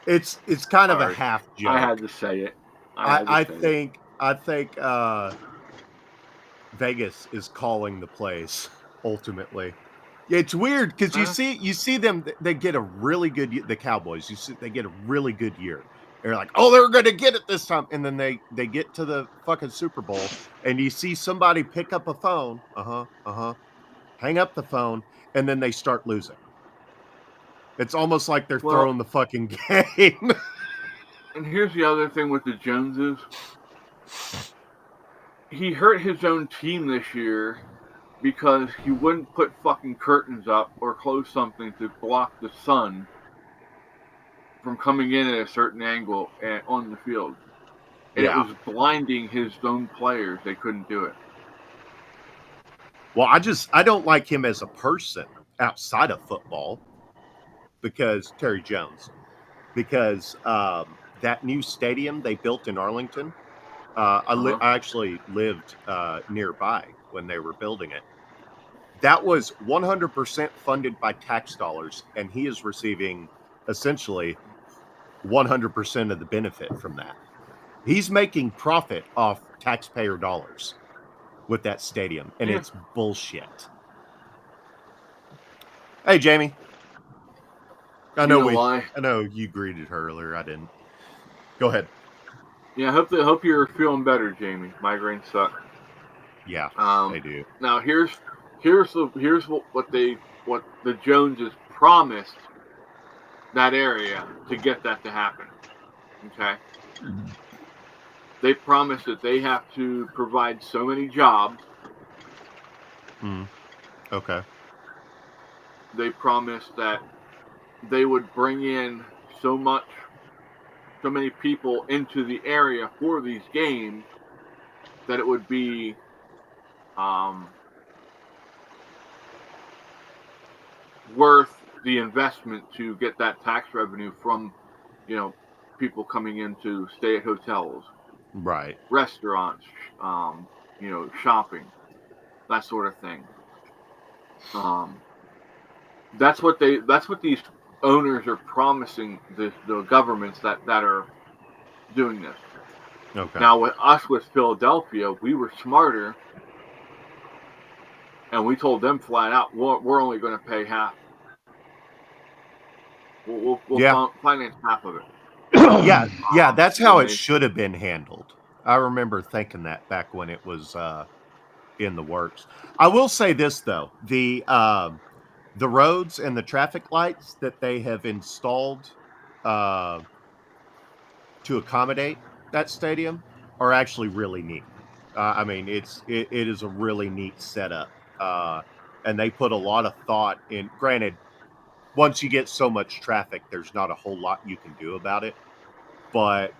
it's kind of a half joke. I had to say it. I think Vegas is calling the plays ultimately. Yeah, it's weird because you see them. They get a really good. The Cowboys. They get a really good year. They're like, oh, they're going to get it this time, and then they get to the fucking Super Bowl, and you see somebody pick up a phone, hang up the phone, and then they start losing. It's almost like they're throwing the fucking game. And here's the other thing with the Joneses. He hurt his own team this year because he wouldn't put fucking curtains up or close something to block the sun from coming in at a certain angle on the field. And it was blinding his own players. They couldn't do it. Well, I don't like him as a person outside of football because Terry Jones, because that new stadium they built in Arlington, I actually lived nearby when they were building it. That was 100% funded by tax dollars, and he is receiving essentially 100% of the benefit from that. He's making profit off taxpayer dollars with that stadium, and it's bullshit. Hey, Jamie. I know you greeted her earlier. I didn't. Go ahead. Yeah, I hope you're feeling better, Jamie. Migraines suck. Yeah, they do. Now here's what the Joneses promised that area to get that to happen. Okay. Mm-hmm. They promised that they have to provide so many jobs. Okay. They promised that they would bring in so many people into the area for these games that it would be worth the investment to get that tax revenue from, people coming in to stay at hotels, right, restaurants, shopping, that sort of thing. That's what these owners are promising the governments that are doing this. Okay. Now with Philadelphia, we were smarter, and we told them flat out, we're only going to pay half. We'll finance half of it. Yeah, that's how it should have been handled. I remember thinking that back when it was in the works. I will say this though, the roads and the traffic lights that they have installed to accommodate that stadium are actually really neat. I mean, it is a really neat setup, and they put a lot of thought in. Granted, once you get so much traffic, there's not a whole lot you can do about it. But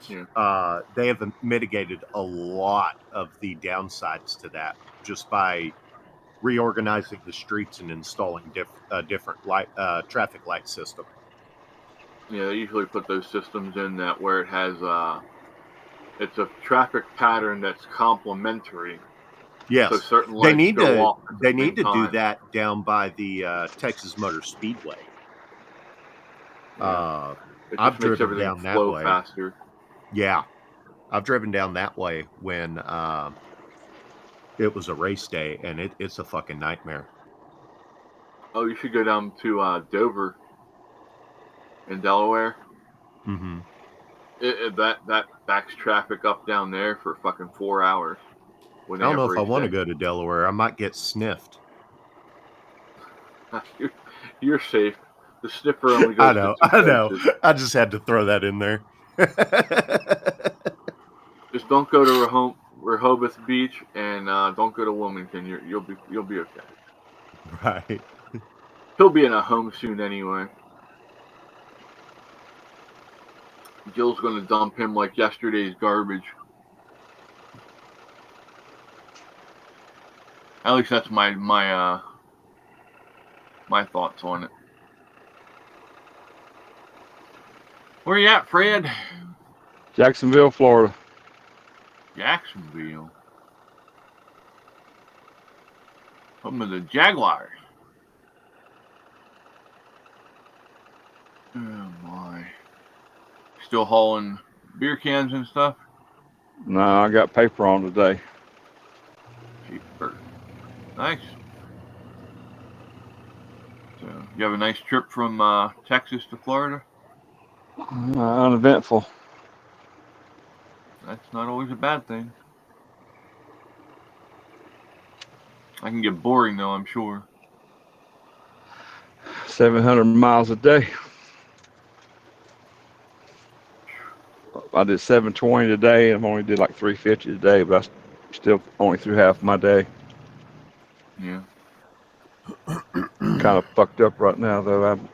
they have mitigated a lot of the downsides to that just by reorganizing the streets and installing a different traffic light system. Yeah, they usually put those systems in that where it has it's a traffic pattern that's complementary. Yes, So certain they lights need go to. off at the They same need to do time. that down by the Texas Motor Speedway. Yeah. It I've just makes driven everything down that flow way. faster. Yeah, I've driven down that way when it was a race day, and it's a fucking nightmare. Oh, you should go down to Dover in Delaware. Mm-hmm. That backs traffic up down there for fucking 4 hours when I they don't have know if I race want to day. go to Delaware. I might get sniffed. You're safe. The sniffer only I goes to know. two I know. places. I just had to throw that in there. Just don't go to Rehoboth Beach and don't go to Wilmington. You'll be okay. Right. He'll be in a home soon anyway. Jill's going to dump him like yesterday's garbage. At least that's my thoughts on it. Where you at, Fred? Jacksonville, Florida. Jacksonville. Home of the Jaguars. Oh my. Still hauling beer cans and stuff? No, I got paper on today. Cheaper. Nice. So, you have a nice trip from Texas to Florida? Uneventful. That's not always a bad thing. I can get boring though, I'm sure. 700 miles a day. I did 720 today, and I only did like 350 today, but I still only through half my day. Yeah. Kind of fucked up right now, though. I'm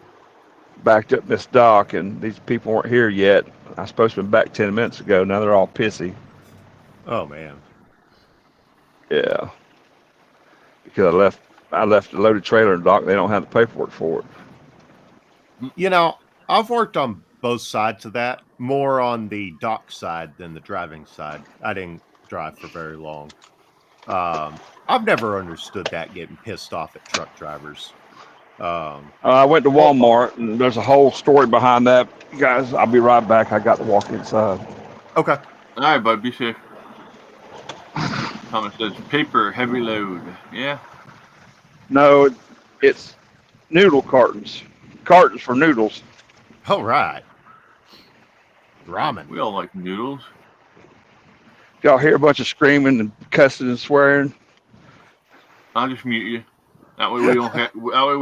backed up this dock, and these people weren't here yet. I was supposed to have been back 10 minutes ago. Now they're all pissy. Oh man. Yeah. Because I left a loaded trailer in the dock. They don't have the paperwork for it. You know, I've worked on both sides of that, more on the dock side than the driving side. I didn't drive for very long. I've never understood that, getting pissed off at truck drivers. I went to Walmart, and there's a whole story behind that. Guys, I'll be right back. I got to walk inside. Okay. All right, bud. Be safe. Thomas says paper heavy load. Yeah. No, it's noodle cartons. Cartons for noodles. All right. Ramen. We all like noodles. Y'all hear a bunch of screaming and cussing and swearing? I'll just mute you. That way we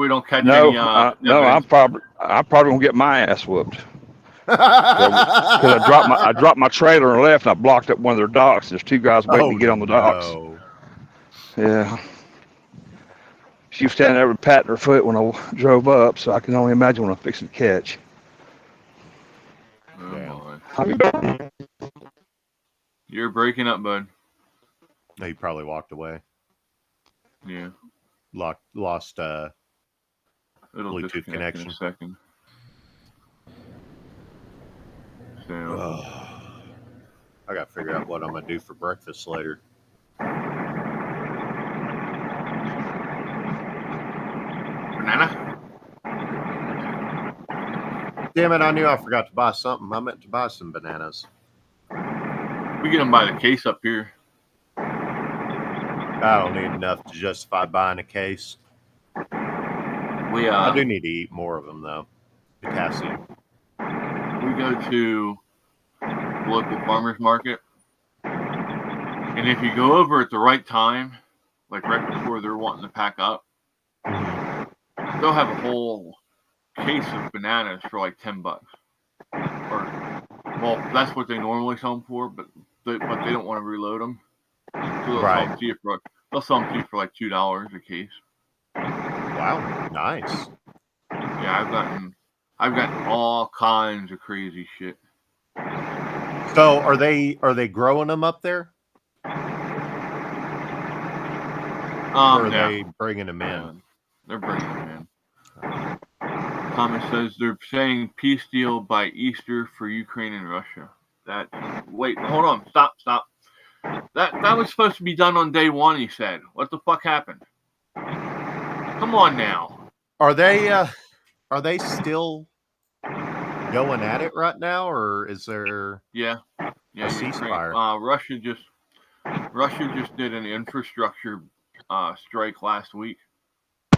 don't catch No, any. no, I'm probably gonna get my ass whooped. Because I dropped my trailer and left, and I blocked up one of their docks. There's two guys waiting to get on the docks. No. Yeah. She was standing there patting her foot when I drove up, so I can only imagine when I'm fixing to catch. Oh, Yeah. boy. You're breaking up, bud. No, he probably walked away. Yeah. Lost It'll Bluetooth disconnect connection. in a second. So. I got to figure out what I'm going to do for breakfast later. Banana? Damn it, I knew I forgot to buy something. I meant to buy some bananas. We get them by the case up here. I don't need enough to justify buying a case. I do need to eat more of them, though. Potassium. We go to the local farmer's market. And if you go over at the right time, like right before they're wanting to pack up, they'll have a whole case of bananas for like $10. Or, well, that's what they normally sell them for, but they don't want to reload them. So they'll sell them to you for like $2 a case. Wow, nice. Yeah, I've gotten all kinds of crazy shit. So are they growing them up there? Or are they bringing them in? They're bringing them in. Thomas says they're saying peace deal by Easter for Ukraine and Russia. Wait, hold on, stop. That was supposed to be done on day one. He said, "What the fuck happened?" Come on now. Are they still going at it right now, or is there Yeah, a Ukraine. ceasefire? Russia just did an infrastructure strike last week.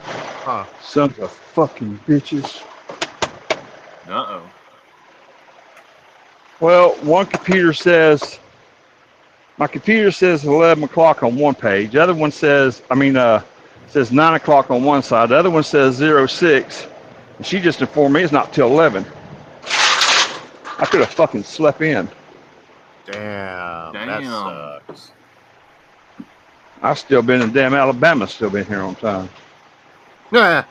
Huh. Sons of fucking bitches. Uh-oh. Well, my computer says 11 o'clock on one page. The other one says 9 o'clock on one side. The other one says 06. And she just informed me it's not till 11. I could have fucking slept in. Damn. That sucks. I've still been in damn Alabama, still been here on time. Yeah.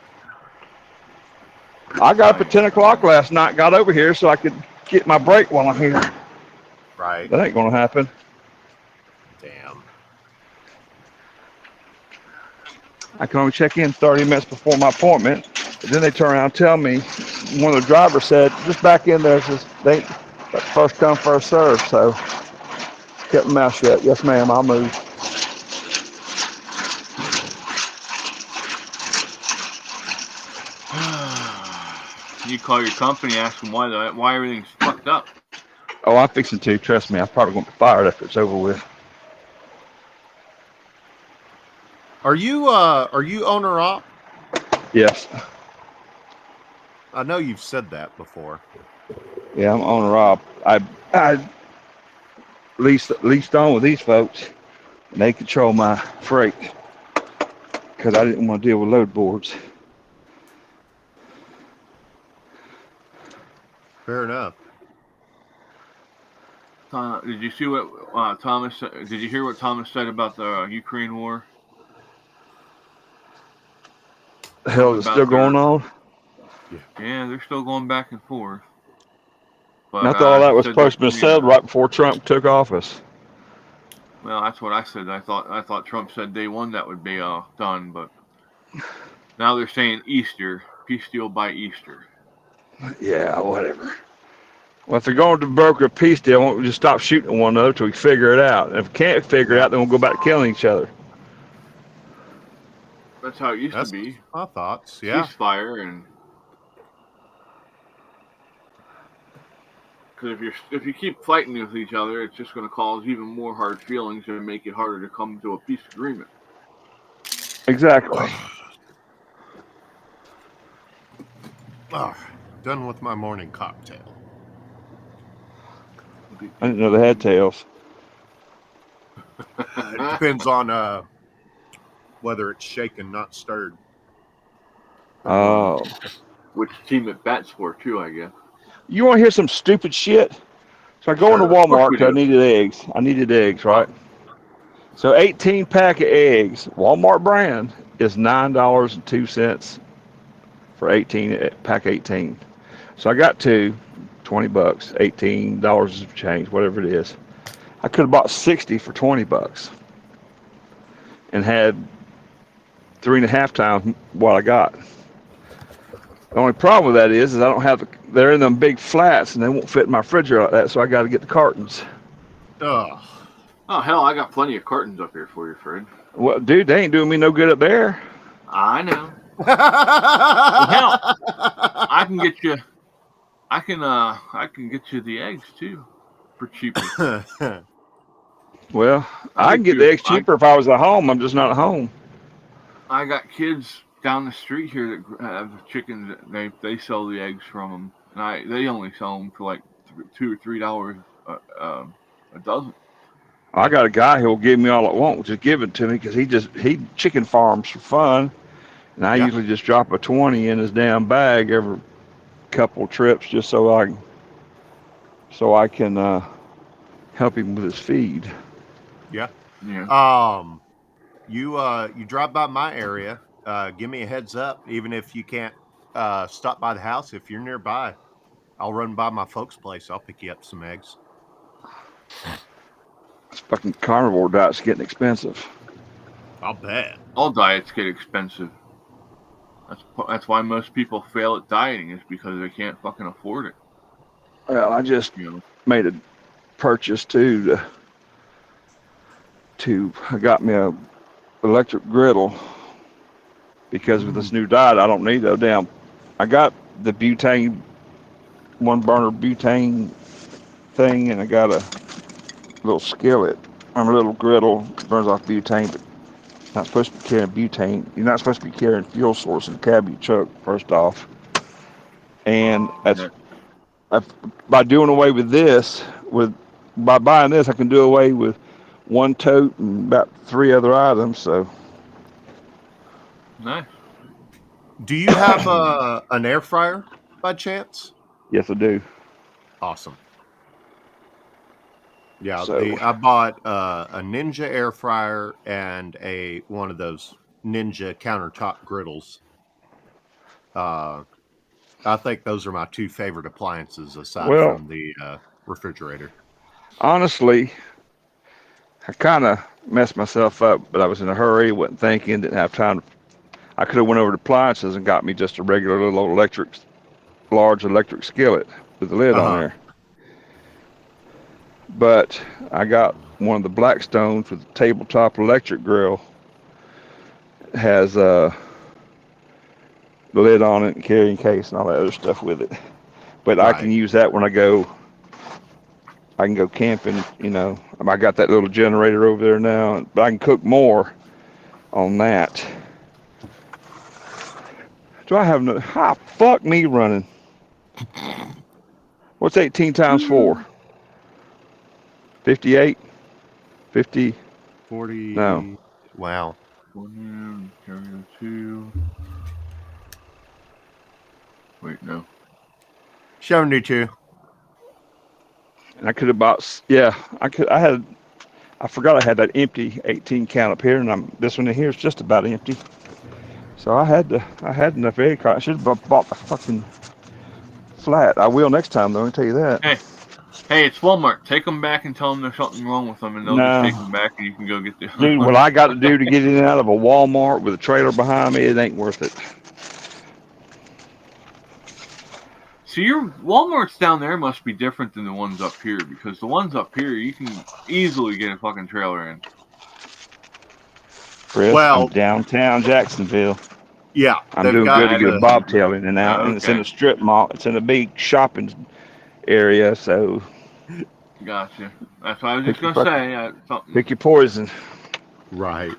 I got up at 10 o'clock last night, got over here so I could get my break while I'm here. Right. That ain't going to happen. Damn. I can only check in 30 minutes before my appointment. And then they turn around and tell me, one of the drivers said, just back in there, says, they first come, first serve. So kept my mouth shut. Yes, ma'am, I'll move. You call your company, ask them why everything's fucked up. Oh, I'm fixing to. Trust me, I'm probably going to be fired after it's over with. Are you owner op? Yes. I know you've said that before. Yeah, I'm owner op. I leased on with these folks, and they control my freight because I didn't want to deal with load boards. Fair enough. Did you see what Thomas? Did you hear what Thomas said about the Ukraine war? The hell is it still going on? Yeah, they're still going back and forth. But And I thought all that was supposed to be settled right before Trump took office. Well, that's what I said. I thought Trump said day one that would be done, but now they're saying Easter, peace deal by Easter. Yeah, whatever. Well, if they're going to broker a peace deal, won't we just stop shooting one another till we figure it out? And if we can't figure it out, then we'll go back to killing each other. That's how it used to be. My thoughts, yeah. Ceasefire, and because if you keep fighting with each other, it's just going to cause even more hard feelings and make it harder to come to a peace agreement. Exactly. Done with my morning cocktail. I didn't know they had tails. It depends on whether it's shaken, not stirred. Oh. Which team it bats for, too, I guess. You want to hear some stupid shit? So I go into Walmart because I needed eggs. I needed eggs, right? So 18 pack of eggs, Walmart brand, is $9.02 for 18, pack 18. So I got two, $20, $18 of change, whatever it is. I could have bought 60 for $20 and had 3.5 times what I got. The only problem with that is I don't have they're in them big flats and they won't fit in my refrigerator like that, so I got to get the cartons. Ugh. Oh, hell, I got plenty of cartons up here for you, Fred. Well, dude, they ain't doing me no good up there. I know. Well, hell, I can get you. I can get you the eggs too, for cheaper. Well, I can get the eggs cheaper if I was at home. I'm just not at home. I got kids down the street here that have chickens. They sell the eggs from them, and they only sell them for like $2 or $3 a dozen. I got a guy who'll give me all I want, just give it to me because he chicken farms for fun, and I usually just drop a 20 in his damn bag every couple trips just so I can help him with his feed. Yeah. Yeah. You drop by my area, give me a heads up, even if you can't stop by the house. If you're nearby, I'll run by my folks' place. I'll pick you up some eggs. This fucking carnivore diet's getting expensive. I'll bet. All diets get expensive. That's why most people fail at dieting, is because they can't fucking afford it. Well, I just made a purchase too. I got me a electric griddle because with this new diet, I don't need no damn. I got the butane, 1-burner butane thing, and I got a little skillet. I'm a little griddle, burns off butane, but not supposed to be carrying butane. You're not supposed to be carrying fuel source in the cab of your truck, first off. And that's by doing away with this, by buying this, I can do away with one tote and about 3 other items. So nice. Do you have an air fryer by chance? yes, I do. Awesome. Yeah, So- I bought a Ninja air fryer and one of those Ninja countertop griddles. I think those are my 2 favorite appliances aside from the refrigerator. Honestly, I kind of messed myself up, but I was in a hurry, wasn't thinking, didn't have time. I could have went over to appliances and got me just a regular little old large electric skillet with the lid on there. But I got one of the Blackstones with the tabletop electric grill. It has the lid on it and carrying case and all that other stuff with it. But I can use that when I can go camping, I got that little generator over there now, but I can cook more on that. Do I have no, fuck me running. What's 18 times 4? 58? 50? 40. No. Wow. 2. Wait, no. 72. And I could have bought, I forgot I had that empty 18 count up here, and this one in here is just about empty. So I had enough egg carton. I should have bought the fucking flat. I will next time, though, I'll tell you that. Hey, it's Walmart. Take them back and tell them there's something wrong with them, and they'll just take them back, and you can go get the. Dude, what I got to do to get in and out of a Walmart with a trailer behind me, it ain't worth it. So your Walmarts down there must be different than the ones up here, because the ones up here you can easily get a fucking trailer in. Chris, I'm downtown Jacksonville. Yeah, I'm doing good to get a bobtail in and out, and it's in a strip mall. It's in a big shopping area, so. Gotcha. That's what I was just gonna say. Something. Pick your poison. Right.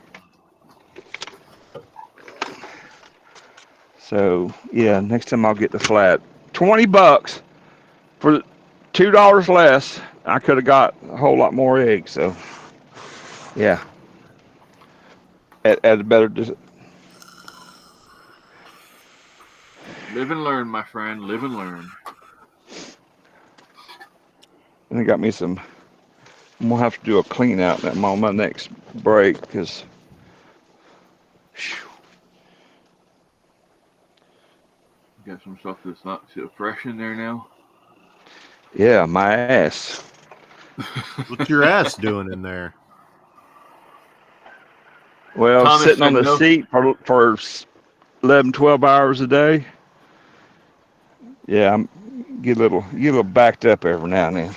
So yeah, next time I'll get the flat. $20 for $2 less. I could have got a whole lot more eggs. So yeah, at a better. Live and learn, my friend. Live and learn. And I got me some. I'm gonna have to do a clean out on my next break because. Got some stuff that's not so fresh in there now. Yeah, my ass. What's your ass doing in there? Well, Thomas sitting on said the no. seat for 11, 12 hours a day. Yeah, get a little backed up every now and then.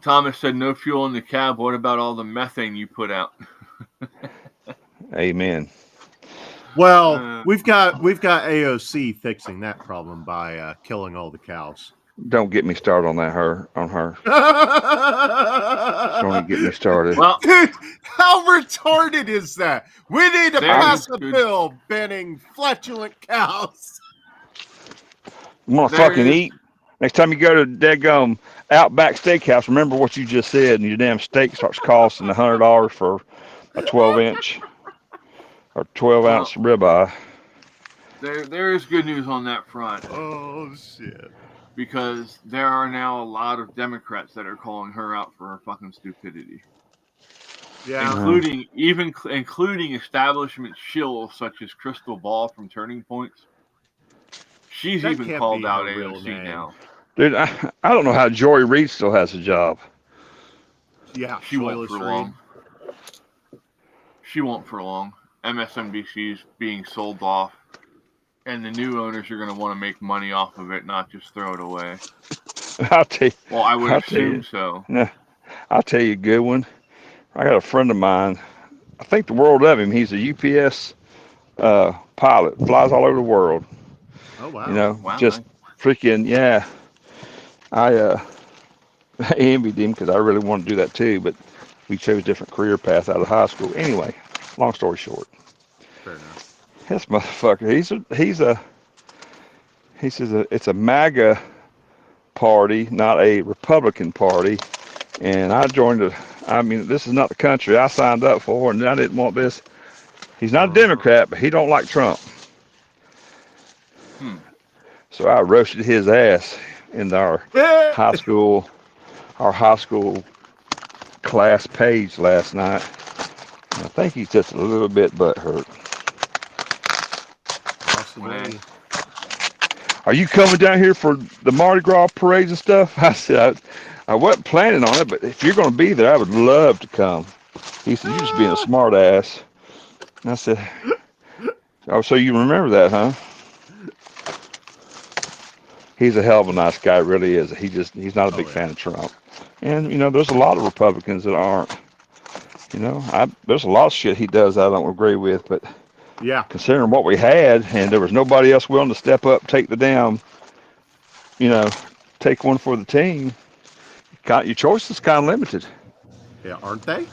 Thomas said no fuel in the cab. What about all the methane you put out? Amen. Well, we've got AOC fixing that problem by killing all the cows. Don't get me started on her. Don't even get me started. Well, dude, how retarded is that? We need to There pass is a good- bill banning flatulent cows. I'm gonna There fucking is- eat. Next time you go to Daggum Outback Steakhouse, remember what you just said, and your damn steak starts costing $100 for a 12-inch or 12-ounce ribeye. there is good news on that front, Oh shit! because there are now a lot of Democrats that are calling her out for her fucking stupidity, Yeah, including establishment shills such as Crystal Ball from Turning Points. She's That even can't called be out her real AOC name. now. Dude, I don't know how Jory Reid still has a job. yeah. She won't Soyless for Reed. long. She won't for long. MSNBC's being sold off, and the new owners are going to want to make money off of it, not just throw it away. I'll tell you. Well, I would I'll tell you. assume so. Nah, I'll tell you a good one. I got a friend of mine. I think the world of him. He's a UPS pilot. Flies all over the world. Oh wow. You know, Wow, just nice. freaking yeah. I envied him because I really wanted to do that too, but we chose different career paths out of high school. Anyway, long story short, Fair enough. this motherfucker. He says it's a MAGA party, not a Republican party, and I joined the. I mean, this is not the country I signed up for, and I didn't want this. He's not a Democrat, but he don't like Trump. So I roasted his ass in our high school class page last night. And I think he's just a little bit butthurt. Possibly. Are you coming down here for the Mardi Gras parades and stuff? I said, I wasn't planning on it, but if you're going to be there, I would love to come. He said, you're just being a smart ass. And I said, oh, so you remember that, huh? He's a hell of a nice guy, really is. He's not a big fan of Trump. And, you know, there's a lot of Republicans that aren't. You know, there's a lot of shit he does I don't agree with, but Yeah. considering what we had, and there was nobody else willing to step up, take the damn, you know, take one for the team, your choice is kind of limited. Yeah, aren't they?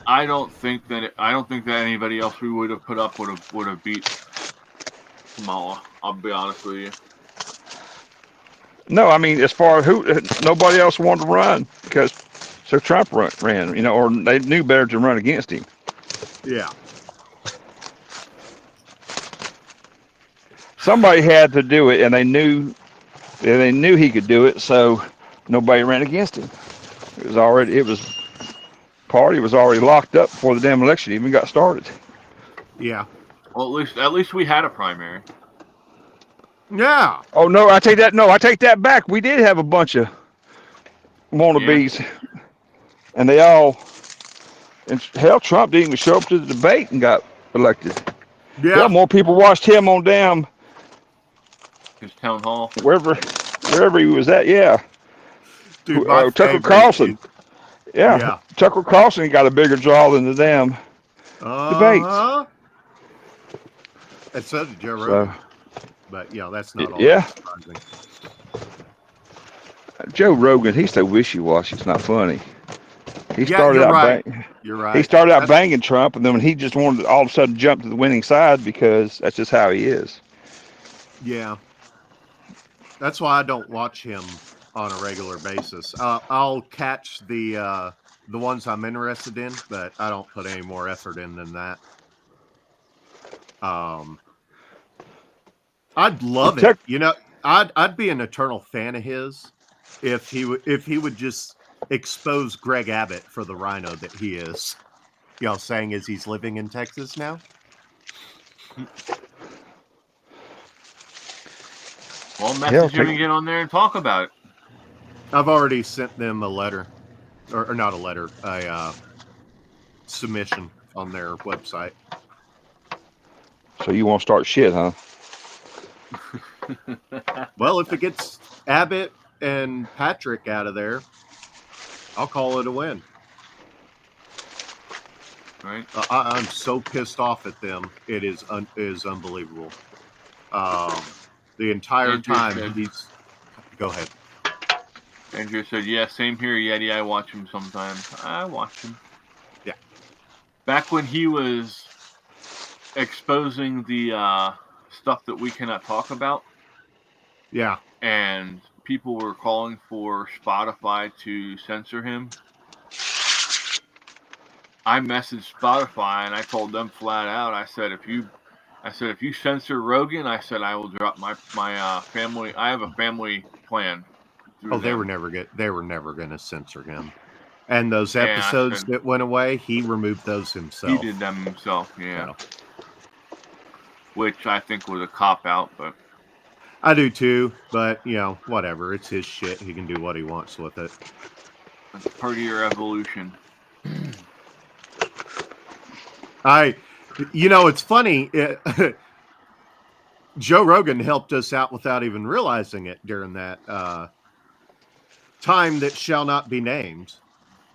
I don't think that anybody else we would have put up would have beat Kamala. I'll be honest with you. No, I mean, as far as nobody else wanted to run because so Trump ran, you know, or they knew better to run against him. Yeah. Somebody had to do it, and they knew he could do it, so nobody ran against him. Party was already locked up before the damn election even got started. Yeah. Well, at least we had a primary. Yeah. Oh no, I take that back. We did have a bunch of wannabes, and they all, and hell, Trump didn't even show up to the debate and got elected. Yeah. Hell, more people watched him on damn His town hall. wherever he was at. Yeah, Dude, my Tucker favorite Carlson. is- Yeah. Yeah. Tucker Carlson got a bigger draw than the damn debates. And so did Joe Rogan. So, But yeah, that's not all. yeah. that surprising. Joe Rogan, he's so wishy-washy. It's not funny. He Yeah, started you're out right. You're right. he started out That's- banging Trump, and then when he just wanted to all of a sudden jump to the winning side because that's just how he is. Yeah. That's why I don't watch him on a regular basis. I'll catch the ones I'm interested in, but I don't put any more effort in than that. I'd love it. You know, I'd be an eternal fan of his if he would just expose Greg Abbott for the rhino that he is. You know, saying as he's living in Texas now. Well, message him and get on there and talk about it. I've already sent them a letter, or not a letter, a submission on their website. So you won't start shit, huh? Well, if it gets Abbott and Patrick out of there, I'll call it a win. Right? I'm so pissed off at them. It is unbelievable. The entire Andrew time said- he's. Go ahead. Andrew said, yeah, same here, Yeti. I watch him sometimes. I watch him. Yeah. Back when he was exposing the stuff that we cannot talk about, Yeah. and people were calling for Spotify to censor him, I messaged Spotify and I told them flat out, I said, if you censor Rogan, I said I will drop my family. I have a family plan. Oh, they them. were never going to censor him. And those Yeah, I episodes said- that went away, he removed those himself. He did them himself, yeah. Yeah. Which I think was a cop out, but I do too, but you know, whatever. It's his shit. He can do what he wants with it. it's part of your evolution. You know, it's funny. Joe Rogan helped us out without even realizing it during that time that shall not be named.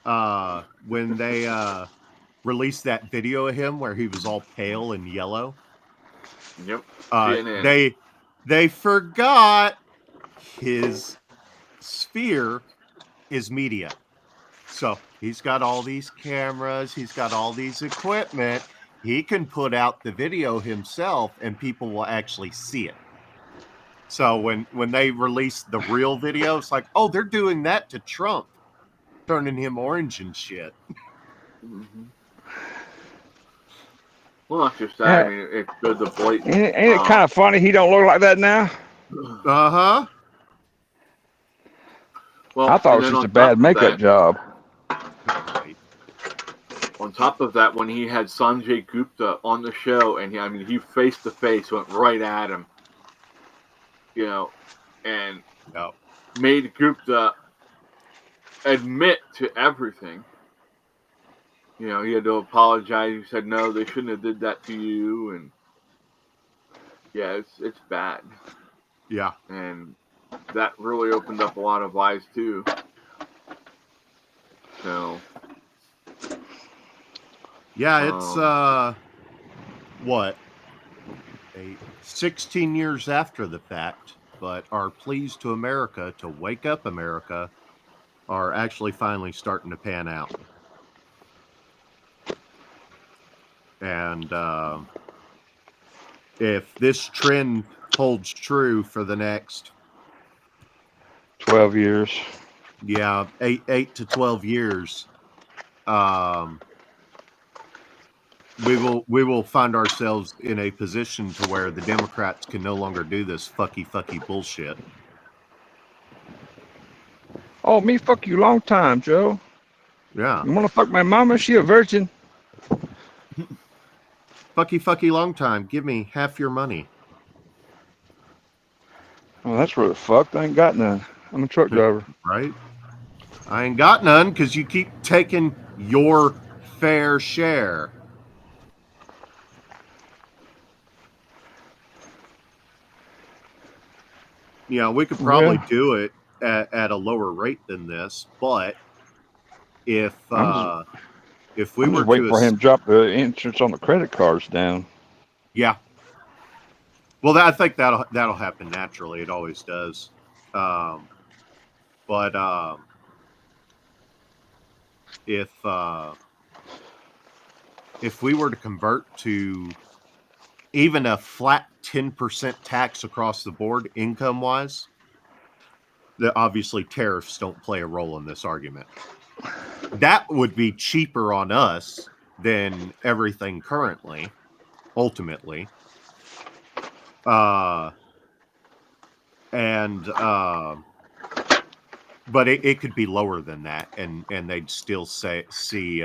When they released that video of him where he was all pale and yellow. Yep. CNN. They forgot his sphere is media. So he's got all these cameras, he's got all these equipment. He can put out the video himself and people will actually see it. So when they release the real video, it's like, oh, they're doing that to Trump, turning him orange and shit. Mm-hmm. Well, not just that. I mean, it's good to blatant. Ain't it kind of funny he don't look like that now? Uh-huh. Well, I thought it was just a bad makeup job. On top of that, when he had Sanjay Gupta on the show, and he face to face went right at him, and made Gupta admit to everything. He had to apologize. He said, no, they shouldn't have did that to you. And yeah, it's bad. Yeah. And that really opened up a lot of eyes too. So. Yeah, it's, 16 years after the fact, but our pleas to America, to wake up America, are actually finally starting to pan out. And if this trend holds true for the next 12 years, 8 to 12 years, we will find ourselves in a position to where the Democrats can no longer do this fucky bullshit. Oh, me fuck you long time, Joe. Yeah. You want to fuck my mama? She a virgin. Fucky long time. Give me half your money. Oh, that's where the fuck. I ain't got none. I'm a truck driver. Right? I ain't got none because you keep taking your fair share. We could probably do it at a lower rate than this, but if we were waiting for him to drop the interest on the credit cards down. Yeah. Well, I think that'll happen naturally. It always does. But if we were to convert to even a flat 10% tax across the board, income-wise, obviously tariffs don't play a role in this argument. That would be cheaper on us than everything currently, ultimately. But it could be lower than that, and they'd still see.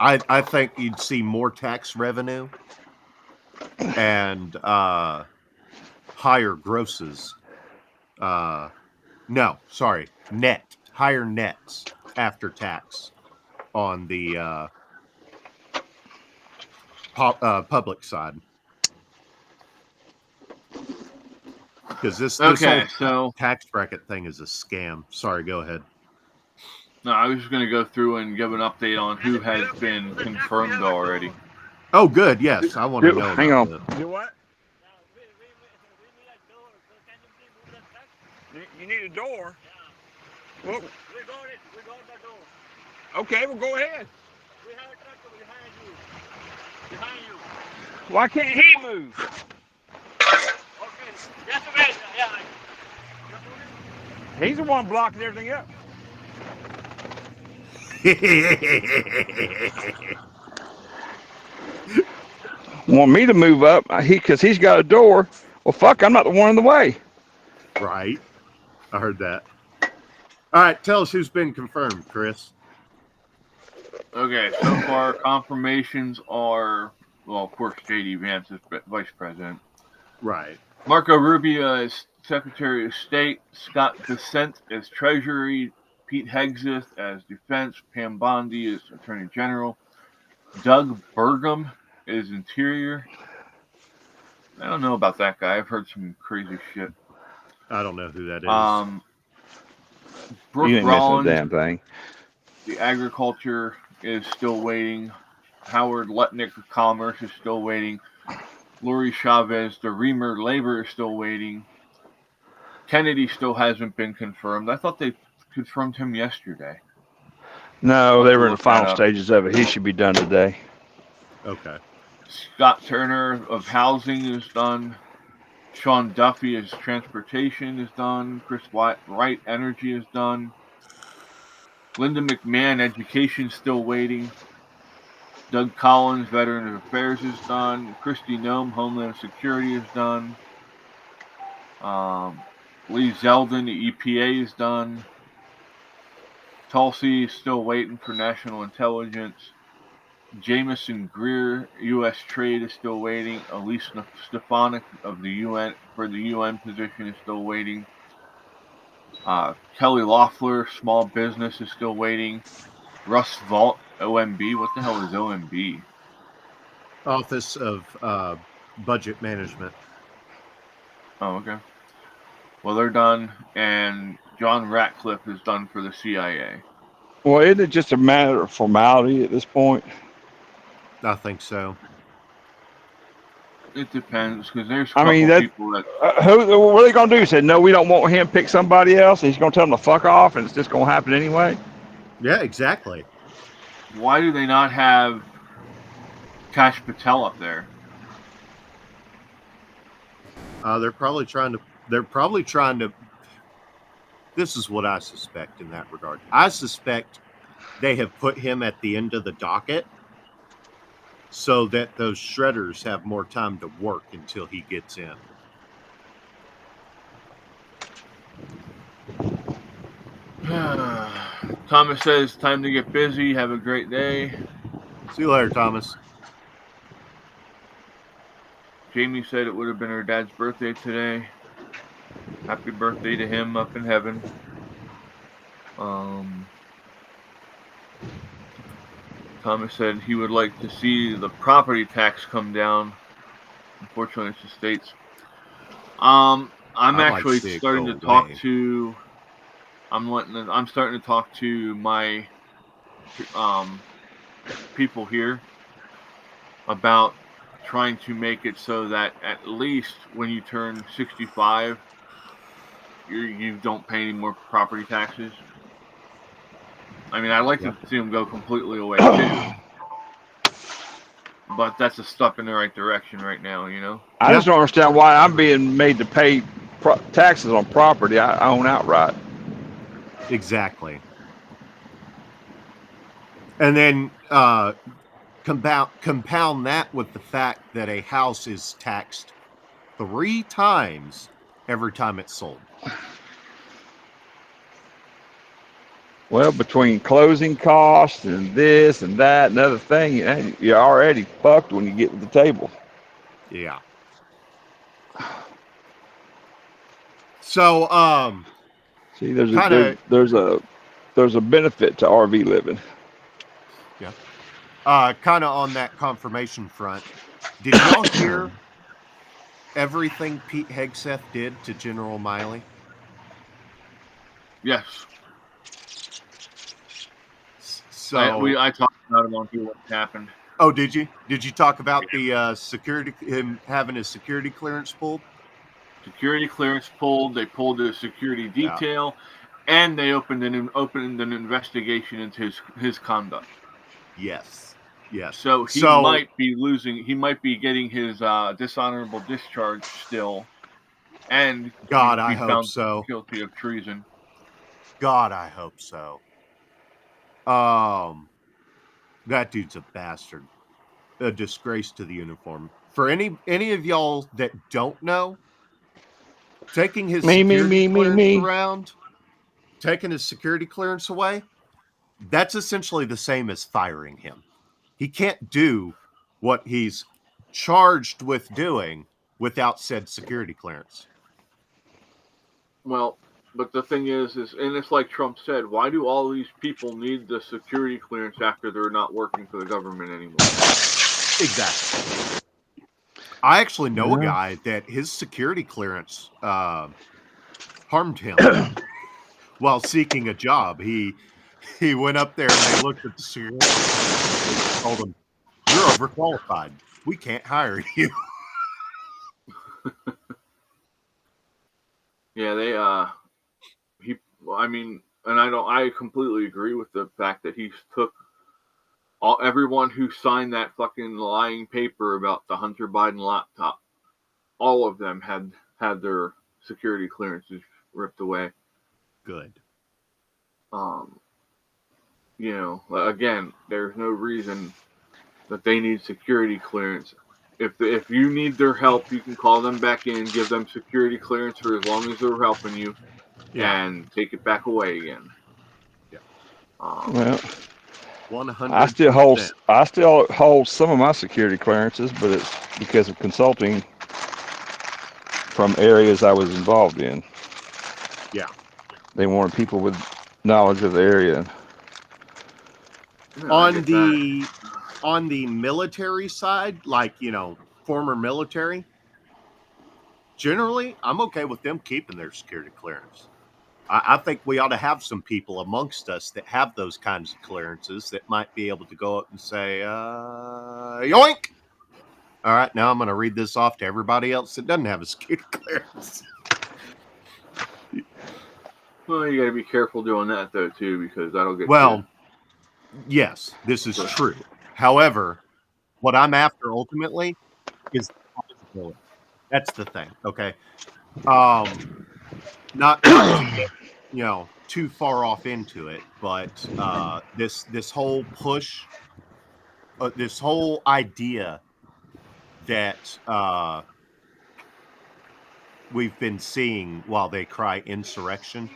I think you'd see more tax revenue and higher grosses. Net, higher nets after tax on the public side. Because this whole tax bracket thing is a scam. Sorry, go ahead. No, I was just going to go through and give an update on who has been confirmed already. Oh, good. Yes, I want to know. Hang on. Do what? You need a door? Well, we got it. We got the door. Okay, well, go ahead. We have a tractor behind you. Behind you. Why can't he move? Okay, just wait. Yeah. He's the one blocking everything up. Want me to move up? Because he's got a door. Well, fuck, I'm not the one in the way. Right. I heard that. All right, tell us who's been confirmed, Chris. Okay, so far confirmations are, well, of course, J.D. Vance is vice president. Right. Marco Rubio as Secretary of State, Scott Bessent as Treasury, Pete Hegseth as Defense, Pam Bondi as Attorney General, Doug Burgum is interior. I don't know about that guy. I've heard some crazy shit. I don't know who that is. Brooke You ain't missing a Rollins, damn thing. the agriculture is still waiting. Howard Letnick of commerce is still waiting. Lori Chavez, the Reamer labor is still waiting. Kennedy still hasn't been confirmed. I thought they confirmed him yesterday. No, they were in the Look that final up. stages of it. He should be done today. Okay. Scott Turner of housing is done. Sean Duffy is transportation is done. Chris Wright energy is done. Linda McMahon education still waiting. Doug Collins veteran affairs is done. Christy Nome homeland security is done. Lee Zeldin the EPA is done. Tulsi is still waiting for national intelligence. Jameson Greer, U.S. Trade is still waiting. Elise Stefanik of the UN for the UN position is still waiting. Kelly Loeffler, small business, is still waiting. Russ Vault, OMB. What the hell is OMB? Office of Budget Management. Oh, okay. Well, they're done, and John Ratcliffe is done for the CIA. Well, isn't it just a matter of formality at this point? I think so. It depends, because there's a I couple mean, that- people that What are they going to do? Say, no, we don't want him, pick somebody else, and he's going to tell them to fuck off, and it's just going to happen anyway? Yeah, exactly. Why do they not have Kash Patel up there? They're probably trying to. This is what I suspect in that regard. I suspect they have put him at the end of the docket so that those shredders have more time to work until he gets in. Thomas says, time to get busy. Have a great day. See you later, Thomas. Jamie said it would have been her dad's birthday today. Happy birthday to him up in heaven. Thomas said he would like to see the property tax come down. Unfortunately, it's the states. I'm actually see it starting go to talk away. to. I'm starting to talk to my people here about trying to make it so that at least when you turn 65, you don't pay any more property taxes. I mean, I'd like to see them go completely away too, but that's a step in the right direction right now, you know. I just don't understand why I'm being made to pay taxes on property I own outright. Exactly. And then compound that with the fact that a house is taxed 3 times every time it's sold. Well, between closing costs and this and that and other thing, you're already fucked when you get to the table. Yeah. So, See, there's Kinda- there's a benefit to RV living. kind of on that confirmation front, did y'all hear everything Pete Hegseth did to General Miley? Yes. So, I talked about it on here what happened. oh, did you? Did you talk about the security, him having his security clearance pulled? Security clearance pulled. They pulled the security detail, and they opened an investigation into his conduct. Yes. Yes. So he might be losing. He might be getting his dishonorable discharge still, and God, be I hope found so. guilty of treason. God, I hope so. That dude's a bastard, a disgrace to the uniform. For any of y'all that don't know, taking his security clearance around, taking his security clearance away, that's essentially the same as firing him. He can't do what he's charged with doing without said security clearance. Well, But the thing is, and it's like Trump said, why do all these people need the security clearance after they're not working for the government anymore? Exactly. I actually know a guy that his security clearance harmed him while seeking a job. He went up there and they looked at the security and told him, "You're overqualified. We can't hire you." Yeah, I completely agree with the fact that he took everyone who signed that fucking lying paper about the Hunter Biden laptop. All of them had their security clearances ripped away. Good. Again, there's no reason that they need security clearance. If you need their help, you can call them back in, give them security clearance for as long as they're helping you, and take it back away again. Yeah. Well, 100%. I still hold some of my security clearances, but it's because of consulting from areas I was involved in. Yeah. They wanted people with knowledge of the area. Yeah, On the military side, like, former military, generally, I'm okay with them keeping their security clearance. I think we ought to have some people amongst us that have those kinds of clearances that might be able to go up and say, yoink! All right, now I'm going to read this off to everybody else that doesn't have a security clearance. Well, you got to be careful doing that, though, too, because that'll get yes, this is true. However, what I'm after ultimately is possibility. That's the thing, okay? Not to get, too far off into it, but this whole push, this whole idea that we've been seeing while they cry insurrection.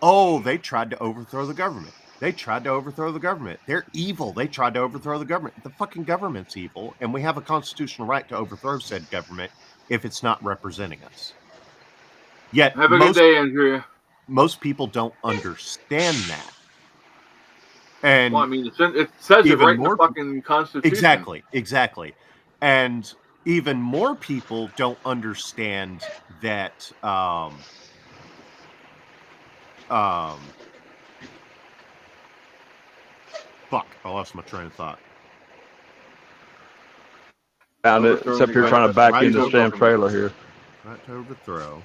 Oh, they tried to overthrow the government. They tried to overthrow the government. They're evil. They tried to overthrow the government. The fucking government's evil, and we have a constitutional right to overthrow said government if it's not representing us. Yet, have a good day, Andrea. Most people don't understand that. And well, I mean, it says it right in the fucking Constitution. Exactly. And even more people don't understand that fuck, I lost my train of thought. Found it. Except you're trying to back into the damn trailer here. Right to overthrow.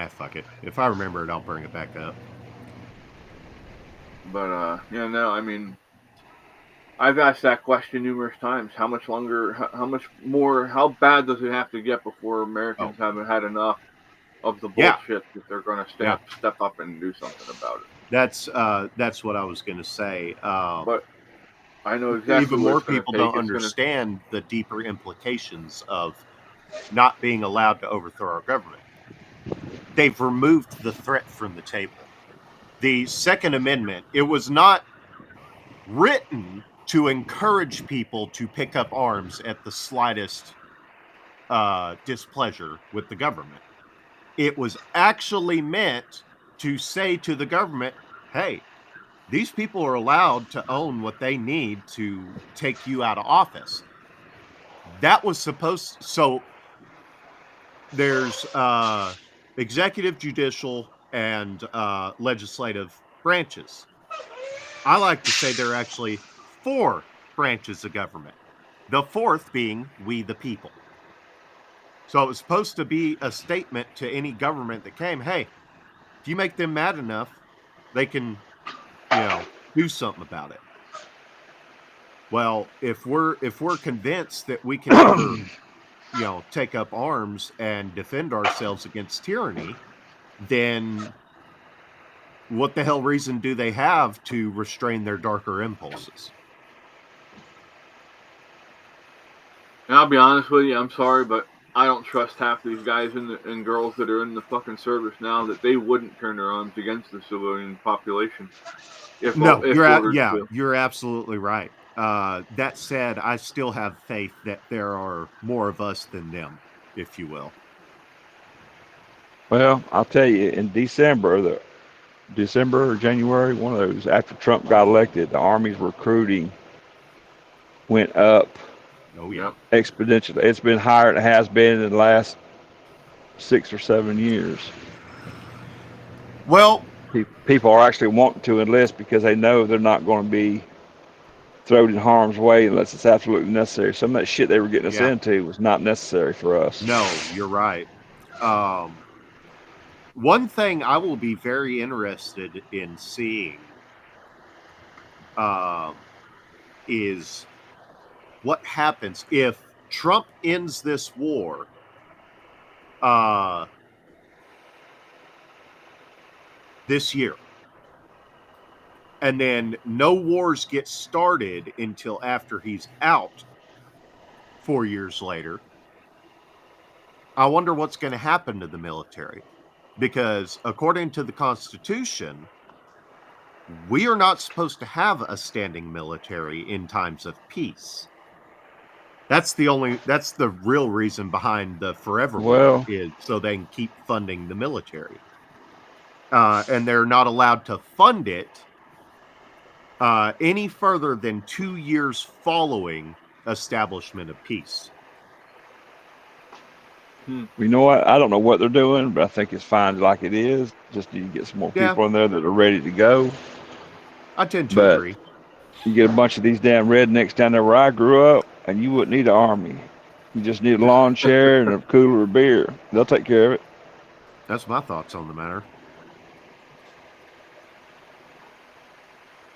Fuck it. If I remember it, I'll bring it back up. But I mean, I've asked that question numerous times. How much longer? How much more? How bad does it have to get before Americans haven't had enough of the bullshit that they're going to step up and do something about it? That's what I was going to say. But I know exactly. Even more people don't understand the deeper implications of not being allowed to overthrow our government. They've removed the threat from the table. The Second Amendment, it was not written to encourage people to pick up arms at the slightest displeasure with the government. It was actually meant to say to the government, hey, these people are allowed to own what they need to take you out of office. That was supposed... So there's executive, judicial, and legislative branches. I like to say there are actually 4 branches of government. The 4th being we the people. So it was supposed to be a statement to any government that came, hey, if you make them mad enough, they can, do something about it. Well, if we're convinced that we can take up arms and defend ourselves against tyranny, then what the hell reason do they have to restrain their darker impulses? And I'll be honest with you, I'm sorry, but I don't trust half these guys and girls that are in the fucking service now that they wouldn't turn their arms against the civilian population. You're absolutely right. That said, I still have faith that there are more of us than them, if you will. Well, I'll tell you, in December or January, one of those, after Trump got elected, the Army's recruiting went up Oh yeah. Yep. exponentially. It's been higher than it has been in the last 6 or 7 years. Well, People are actually wanting to enlist because they know they're not going to be thrown in harm's way unless it's absolutely necessary. Some of that shit they were getting us Yeah. into was not necessary for us. no, you're right. One thing I will be very interested in seeing is what happens if Trump ends this war. This year, and then no wars get started until after he's out 4 years later. I wonder what's going to happen to the military, because according to the Constitution, we are not supposed to have a standing military in times of peace. That's the real reason behind the forever war, is so they can keep funding the military. And they're not allowed to fund it any further than 2 years following establishment of peace. You know what? I don't know what they're doing, but I think it's fine like it is. Just need to get some more people in there that are ready to go. I tend to agree. You get a bunch of these damn rednecks down there where I grew up, and you wouldn't need an army. You just need a lawn chair and a cooler of beer. They'll take care of it. That's my thoughts on the matter.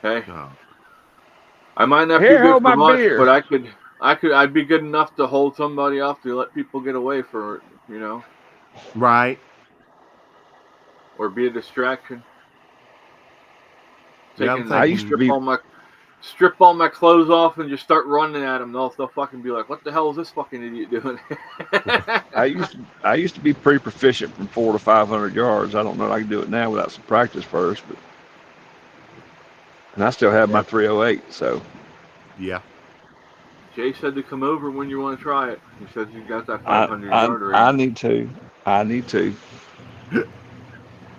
Hey, I might not be good for much, but I'd be good enough to hold somebody off to let people get away for it, you know. Right. Or be a distraction. Yeah, I used to be. Strip all my clothes off and just start running at them. They'll fucking be like, "What the hell is this fucking idiot doing?" I used to be pretty proficient from 400 to 500 yards. I don't know if I can do it now without some practice first, but and I still have my 308. So yeah. Jay said to come over when you want to try it. He said you got that 500 yard range. I need to.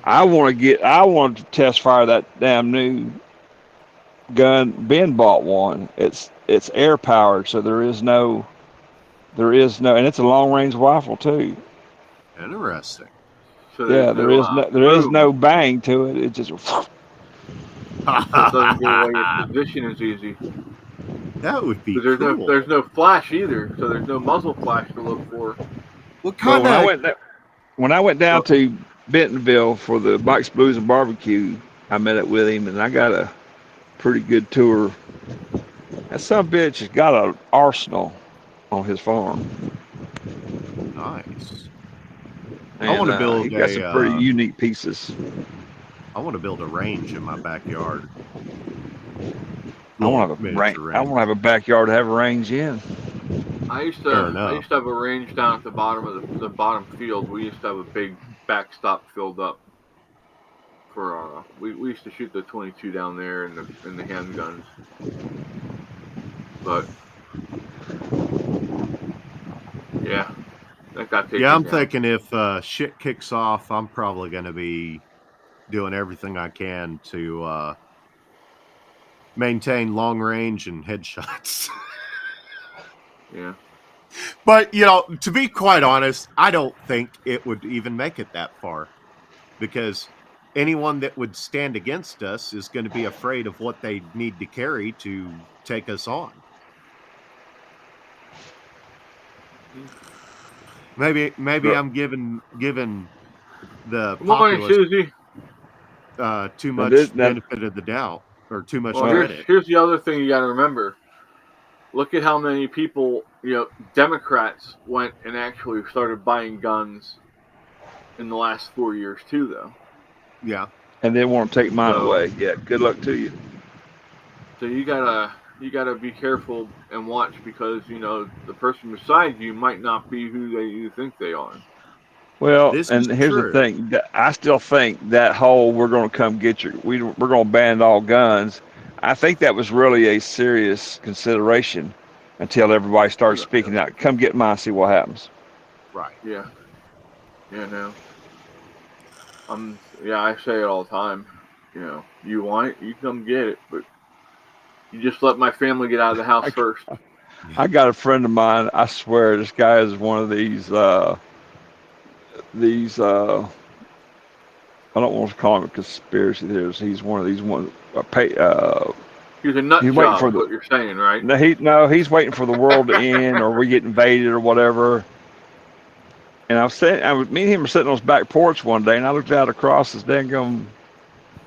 I want to test fire that damn new gun. Ben bought one. It's air powered, so there is no, and it's a long range rifle too. Interesting. So there is no bang to it. It just it doesn't give away your position as easy. That would be cool. There's no flash either, so there's no muzzle flash to look for. What kind of? When I went down to Bentonville for the Bikes, Blues, and Barbecue, I met up with him, and I got a pretty good tour. That son of a bitch has got an arsenal on his farm. Nice. And, I want to build. He got some pretty unique pieces. I want to build a range in my backyard. I want to have a backyard to have a range in. I used to have a range down at the bottom of the bottom field. We used to have a big backstop filled up for we used to shoot the 22 down there and the handguns. But yeah, that got taken I'm down. thinking if shit kicks off, I'm probably going to be doing everything I can to maintain long range and headshots. Yeah. But, to be quite honest, I don't think it would even make it that far, because anyone that would stand against us is going to be afraid of what they need to carry to take us on. Maybe I'm giving the populace too much benefit of the doubt, or too much credit. Here's the other thing you got to remember. Look at how many people, Democrats went and actually started buying guns in the last 4 years too, though. Yeah. And they want to take mine away. Yeah. Good luck to you. So you gotta be careful and watch, because the person beside you might not be who you think they are. Well, and here's the thing. I still think that whole "we're going to come get you," we're going to ban all guns. I think that was really a serious consideration until everybody started speaking out. Come get mine, see what happens. Right. Yeah. Yeah. No. Yeah, I say it all the time. You know, you want it, you come get it, but you just let my family get out of the house first. I got a friend of mine. I swear, this guy is one of these. I don't want to call him a conspiracy theorist. He's one of these ones. He's a nut He's waiting job, for is what you're saying, right? He's waiting for the world to end, or we get invaded, or whatever. And me and him were sitting on his back porch one day, and I looked out across this dang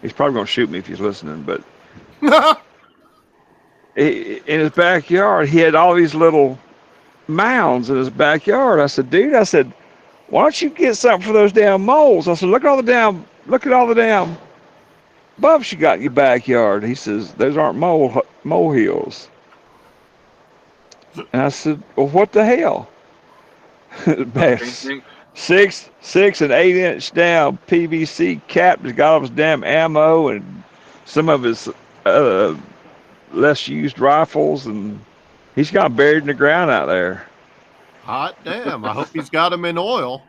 he's probably going to shoot me if he's listening, but in his backyard, he had all these little mounds in his backyard. I said, dude, why don't you get something for those damn moles? I said, look at all the damn bumps you got in your backyard. He says, those aren't molehills. And I said, well, what the hell? Six and 8 inch damn PVC cap has got all his damn ammo and some of his less used rifles, and he's got buried in the ground out there. Hot damn! I hope he's got them in oil.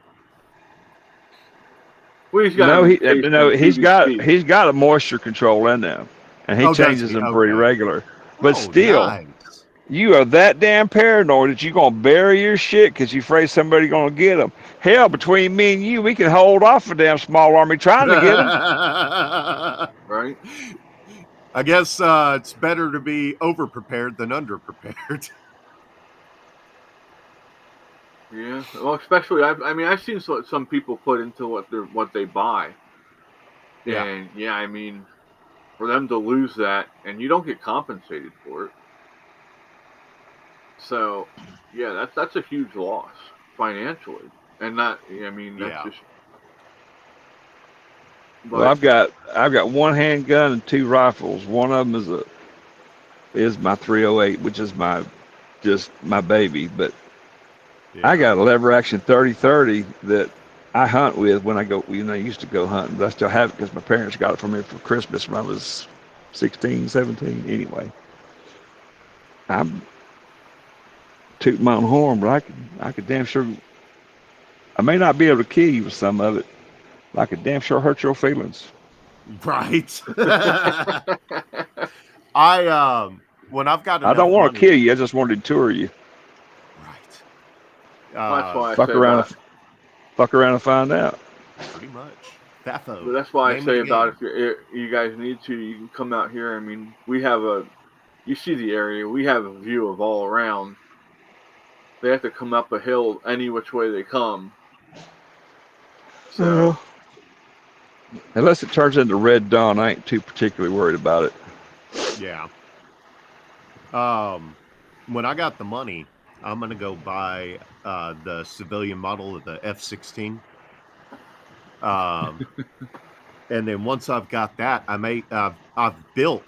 Well, he's got he's got a moisture control in them, and he changes them pretty regular. But still, nice. You are that damn paranoid that you're gonna bury your shit because you're afraid somebody's gonna get them. Hell, between me and you, we can hold off a damn small army trying to get them. Right. I guess it's better to be over-prepared than under-prepared. Yeah. Well, especially I've seen some people put into what they buy. Yeah. And yeah, I mean, for them to lose that, and you don't get compensated for it. So, yeah, that's a huge loss financially, and not. I mean, that's just. But, well, I've got one handgun and 2 rifles. One of them is my 308, which is my baby. But I got a lever action 30-30 that I hunt with when I go. I used to go hunting, but I still have it because my parents got it for me for Christmas when I was 16, 17. Anyway, I'm tooting my own horn, but I could damn sure. I may not be able to kill you with some of it. I could damn sure hurt your feelings. Right. When I've got, I don't want to kill you. I just want to tour you. Right. That's why fuck around and find out. Pretty much. But that's why I say about if you guys need to, you can come out here. I mean, you see the area. We have a view of all around. They have to come up a hill any which way they come. So, unless it turns into Red Dawn, I ain't too particularly worried about it. Yeah. When I got the money, I'm gonna go buy the civilian model of the F-16. And then once I've got that, I've built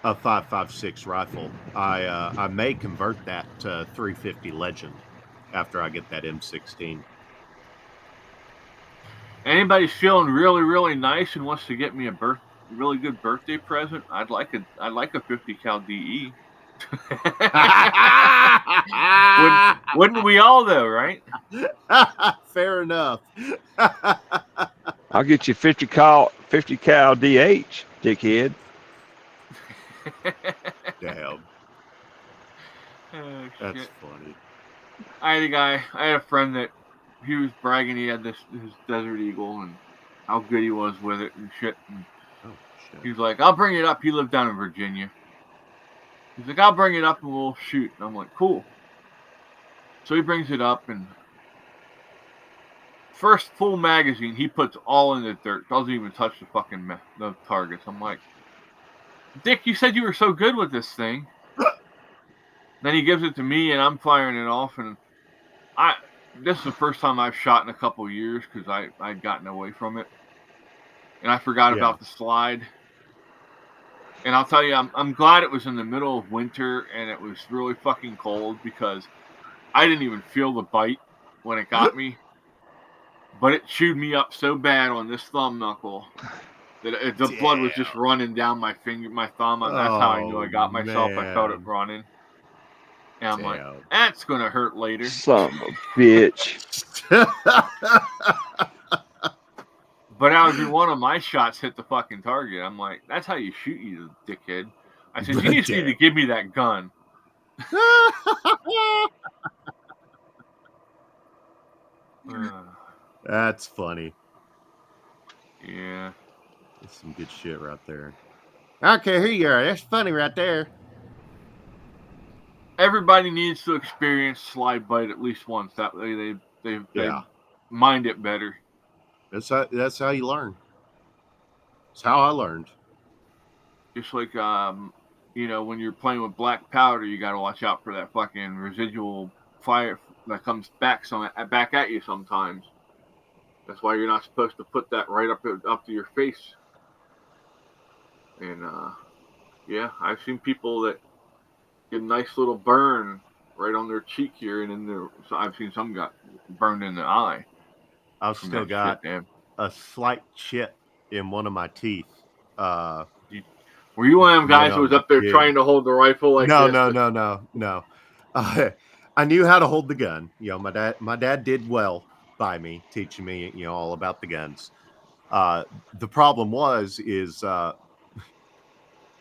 a 5.56 rifle. I may convert that to 350 Legend after I get that M16. Anybody's feeling really, really nice and wants to get me a really good birthday present? I'd like a 50 cal DE. Wouldn't we all though, right? Fair enough. I'll get you 50 cal DH, dickhead. Damn. Oh, that's shit. funny. I had a friend that he was bragging he had his Desert Eagle and how good he was with it and shit. And he's like, I'll bring it up. He lived down in Virginia. He's like, I'll bring it up and we'll shoot. And I'm like, cool. So he brings it up and first full magazine, he puts all in the dirt. Doesn't even touch the fucking the targets. I'm like, Dick, you said you were so good with this thing. Then he gives it to me and I'm firing it off. And this is the first time I've shot in a couple of years because I'd gotten away from it. And I forgot about the slide. And I'll tell you, I'm glad it was in the middle of winter and it was really fucking cold because I didn't even feel the bite when it got me. But it chewed me up so bad on this thumb knuckle that the blood was just running down my thumb. And that's how I knew I got myself. Man. I felt it running. And I'm like, that's going to hurt later. Son of a bitch. But every one of my shots hit the fucking target. I'm like, that's how you shoot, you dickhead. I said, you just need to give me that gun. That's funny. Yeah. That's some good shit right there. I don't care who you are. That's funny right there. Everybody needs to experience slide bite at least once. That way they mind it better. That's how you learn. That's how I learned. Just like when you're playing with black powder, you got to watch out for that fucking residual fire that comes back at you sometimes. That's why you're not supposed to put that right up to your face. And I've seen people that get a nice little burn right on their cheek here, and then I've seen some got burned in the eye. I've still got a slight chip in one of my teeth. Were you one of them guys who was up there trying to hold the rifle like no, this? No. I knew how to hold the gun. My dad did well by me, teaching me, all about the guns. The problem is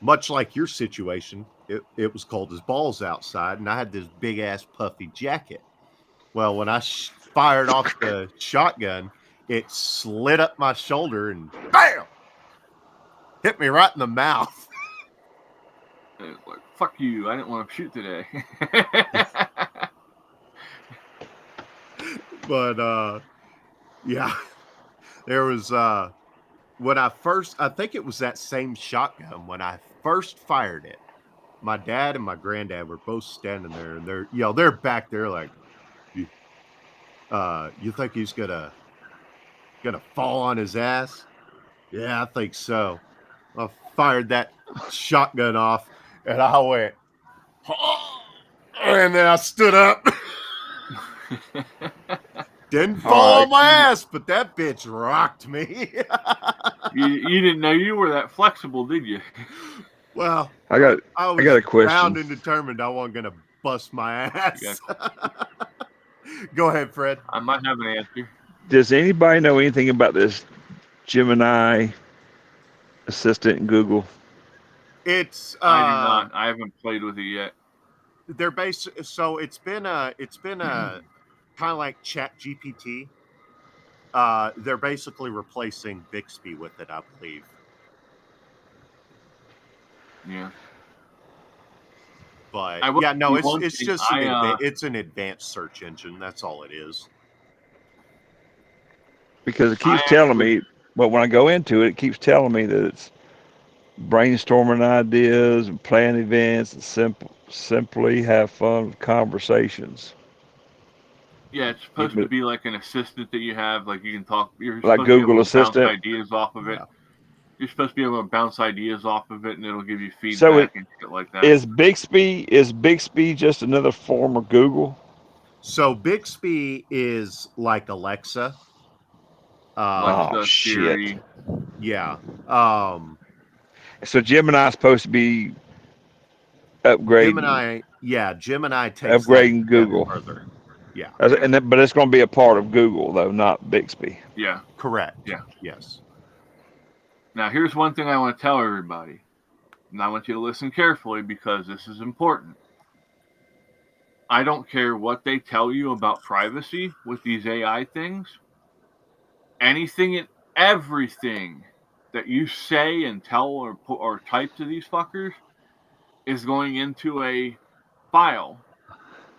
much like your situation, it was cold as balls outside, and I had this big ass puffy jacket. Well, when I fired off the shotgun, it slid up my shoulder and bam, hit me right in the mouth. It was like, fuck you, I didn't want to shoot today. But there was when I think it was that same shotgun when I first fired it. My dad and my granddad were both standing there, and they're back there like, you think he's gonna fall on his ass? Yeah, I think so. I fired that shotgun off, and I went, and then I stood up. Didn't fall on my ass, but that bitch rocked me. You didn't know you were that flexible, did you? Well, I got a question. Bound and determined I wasn't going to bust my ass. Go ahead, Fred. I might have an answer. Does anybody know anything about this Gemini assistant in Google? It's I do not. I haven't played with it yet. They're based, so it's been a kind of like ChatGPT. They're basically replacing Bixby with it, I believe. Yeah. But it's just it's an advanced search engine. That's all it is. Because it keeps telling me, but when I go into it, it keeps telling me that it's brainstorming ideas and plan events and simply have fun with conversations. Yeah, it's supposed to be like an assistant that you have, like you can talk. You're like Google Assistant. Bounce ideas off of it. Yeah. You're supposed to be able to bounce ideas off of it, and it'll give you feedback and shit like that. Is Bixby just another form of Google? So Bixby is like Alexa. Siri. Yeah. So Gemini is supposed to be upgrading. Gemini takes upgrading Google further. Yeah. But it's going to be a part of Google though, not Bixby. Yeah. Correct. Yeah. Yes. Now, here's one thing I want to tell everybody, and I want you to listen carefully because this is important. I don't care what they tell you about privacy with these AI things. Anything and everything that you say and tell or type to these fuckers is going into a file.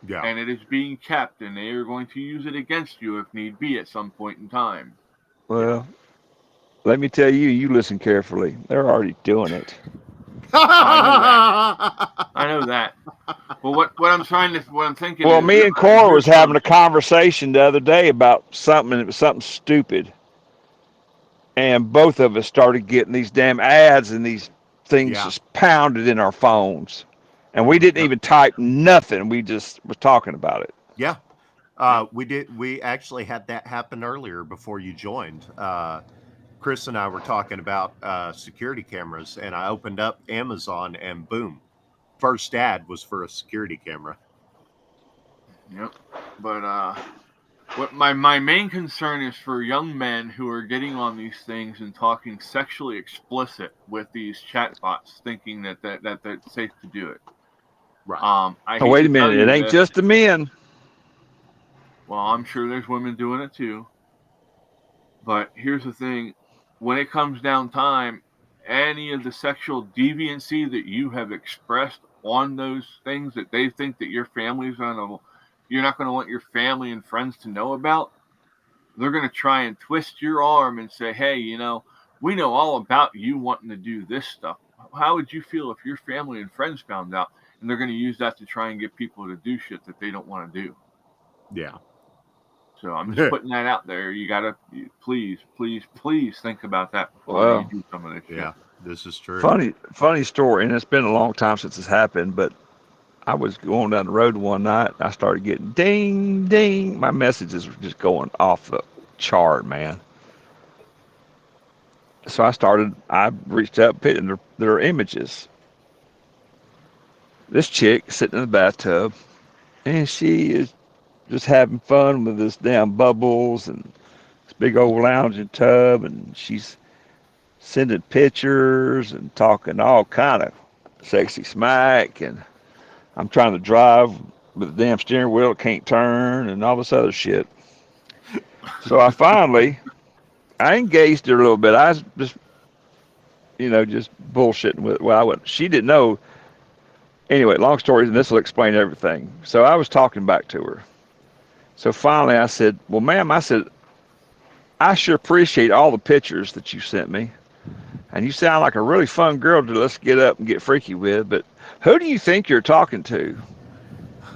Yeah. And it is being kept, and they are going to use it against you if need be at some point in time. Well, let me tell you, you listen carefully. They're already doing it. I know that. Well, what I'm thinking. Well, me and Cora was having a conversation the other day about something. It was something stupid, and both of us started getting these damn ads and these things just pounded in our phones, and we didn't even type nothing. We just was talking about it. Yeah, we did. We actually had that happen earlier before you joined. Chris and I were talking about security cameras, and I opened up Amazon, and boom, first ad was for a security camera. Yep. But What my main concern is for young men who are getting on these things and talking sexually explicit with these chatbots, thinking that that's safe to do it. Right. I Oh, hate wait to a minute. tell you It ain't this. just the men. Well, I'm sure there's women doing it too. But here's the thing. When it comes down time, any of the sexual deviancy that you have expressed on those things that they think that you're not going to want your family and friends to know about, they're going to try and twist your arm and say, hey, we know all about you wanting to do this stuff. How would you feel if your family and friends found out? And they're going to use that to try and get people to do shit that they don't want to do. Yeah. So I'm just putting that out there. You got to please think about that before you do some of this shit. Yeah, this is true. Funny story, and it's been a long time since it's happened, but I was going down the road one night. I started getting ding, ding. My messages were just going off the chart, man. So I reached out, pitching their images. This chick sitting in the bathtub, and she is just having fun with this damn bubbles and this big old lounging tub, and she's sending pictures and talking all kind of sexy smack, and I'm trying to drive with the damn steering wheel, it can't turn, and all this other shit. So I engaged her a little bit. I was just, just bullshitting with. Well, she didn't know. Anyway, long story, and this will explain everything. So I was talking back to her. So finally I said, well, ma'am, I sure appreciate all the pictures that you sent me. And you sound like a really fun girl to let's get up and get freaky with, but who do you think you're talking to?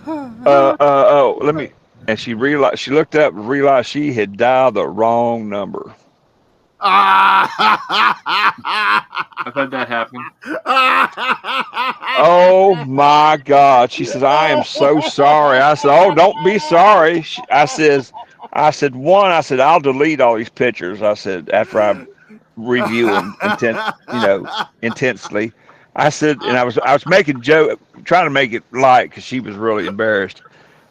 Let me. And she looked up and realized she had dialed the wrong number. I've had that happen. Oh my God. She says, I am so sorry. I said, oh, don't be sorry. I said, I'll delete all these pictures. I said, after I review them intensely. I said, and I was making joke, trying to make it light because she was really embarrassed,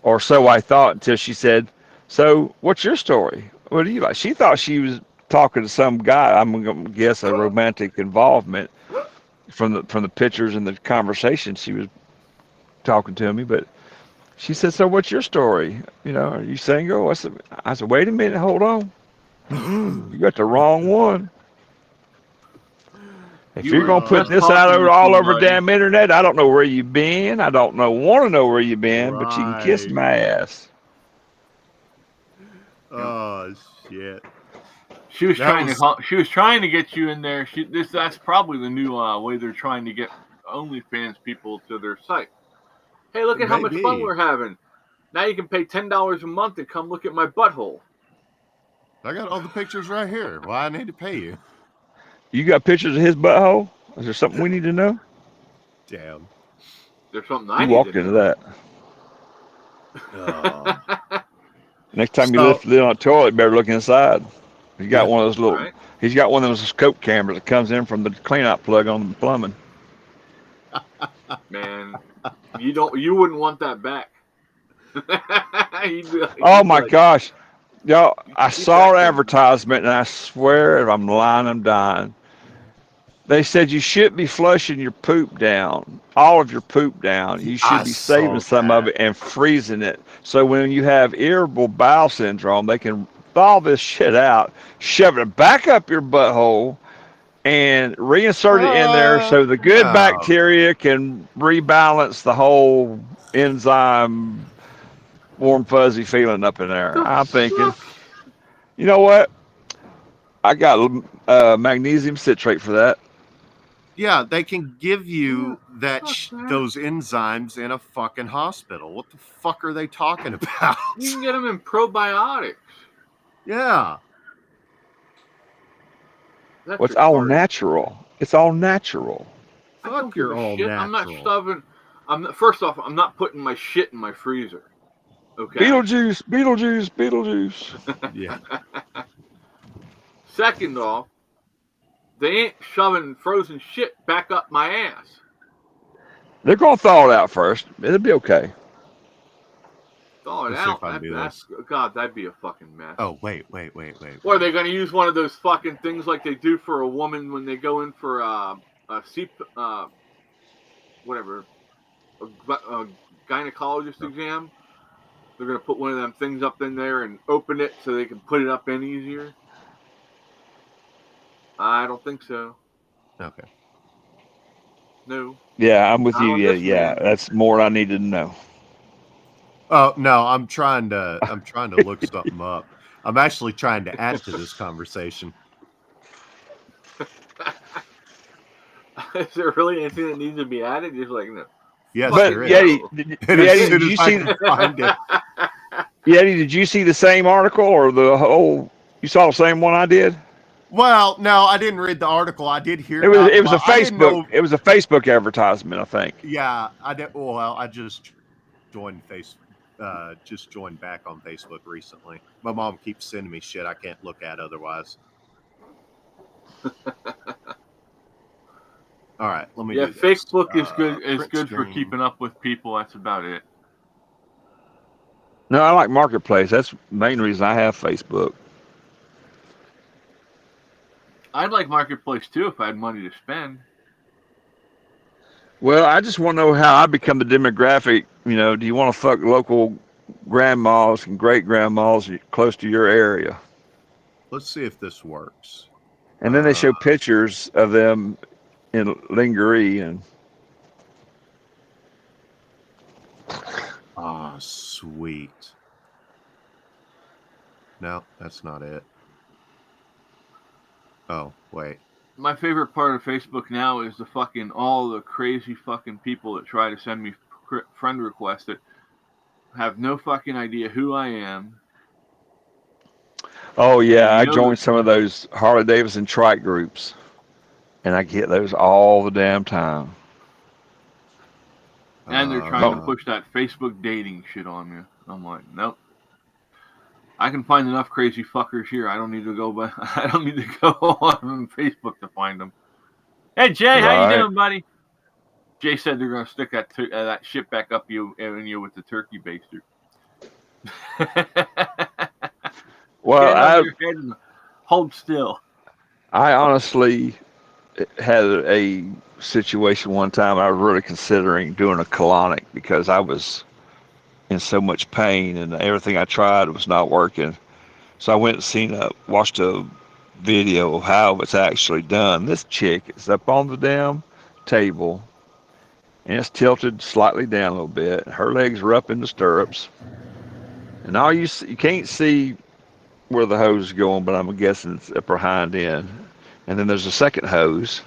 or so I thought, until she said, so what's your story? What do you like? She thought she was talking to some guy. I'm going to guess a romantic involvement from the pictures and the conversation. She was talking to me, but she said, so what's your story? Are you single? I said, wait a minute, hold on. You got the wrong one. If you're going to put this out all over damn internet, I don't know where you've been. I don't want to know where you've been, but you can kiss my ass. Oh, shit. She was trying to get you in there. That's probably the new way they're trying to get OnlyFans people to their site. Hey, look at how much fun we're having. Now you can pay $10 a month and come look at my butthole. I got all the pictures right here. Why I need to pay you? You got pictures of his butthole? Is there something we need to know? Damn. There's something I need to know. You walked into that. Next time you lift it on a toilet, you better look inside. He's got one of those little. Right. He's got one of those scope cameras that comes in from the cleanout plug on the plumbing. Man, you wouldn't want that back. Oh my gosh, y'all! I saw an advertisement, and I swear, if I'm lying, I'm dying. They said you shouldn't be flushing your poop down, all of your poop down. You should be saving some of it and freezing it. So when you have irritable bowel syndrome, they can thaw this shit out, shove it back up your butthole, and reinsert it in there so the good bacteria can rebalance the whole enzyme, warm, fuzzy feeling up in there. I'm thinking, you know what? I got magnesium citrate for that. Yeah, they can give you those enzymes in a fucking hospital. What the fuck are they talking about? You can get them in probiotics. Yeah. It's all natural. It's all natural. Fuck, you're all natural. I'm not stuffing. First off, I'm not putting my shit in my freezer. Okay. Beetlejuice. Yeah. Second off, they ain't shoving frozen shit back up my ass. They're gonna thaw it out first. It'll be okay. Thaw it Let's see out. if I can do That's God, that'd be a fucking mess. Oh, wait. Or are they going to use one of those fucking things like they do for a woman when they go in for a gynecologist exam? They're going to put one of them things up in there and open it so they can put it up in easier? I don't think so. Okay. No. Yeah, I'm with you. on Yeah, this yeah. man. That's more I needed to know. Oh no, I'm trying to look something up. I'm actually trying to add to this conversation. Is there really anything that needs to be added? Just like no. Yes, But there is. Yeti, And as Yeti, soon did you as I see? can find it, Yeti, did you see the same article or the whole? You saw the same one I did? well, no, I didn't read the article. I did hear. It was a well, I didn't know. Facebook. It was a Facebook advertisement, I think. Yeah, I did. Well, I just joined just joined back on Facebook recently. My mom keeps sending me shit I can't look at otherwise. All right, let me. Yeah, do this. Facebook is good. Is print good for screen. keeping up with people. That's about it. No, I like Marketplace. That's the main reason I have Facebook. I'd like Marketplace too if I had money to spend. Well, I just want to know how I become the demographic. You know, do you want to fuck local grandmas and great grandmas close to your area? Let's see if this works. And then they show pictures of them in lingerie and. Ah, sweet. No, that's not it. Oh, wait. My favorite part of Facebook now is all the crazy fucking people that try to send me friend requests that have no fucking idea who I am. Oh yeah, I You know joined some of those Harley Davidson trike groups, and I get those all the damn time. And they're trying to push that Facebook dating shit on me. I'm like, nope. I can find enough crazy fuckers here. I don't need to go on Facebook to find them. Hey Jay, how you doing, buddy? Jay said they're gonna stick that shit back up you with the turkey baster. Well, hold still. I honestly had a situation one time. I was really considering doing a colonic because I was in so much pain and everything I tried was not working. So I went and watched a video of how it's actually done. This chick is up on the damn table and it's tilted slightly down a little bit. Her legs are up in the stirrups, and all you can't see where the hose is going, but I'm guessing it's up her hind end. And then there's a second hose.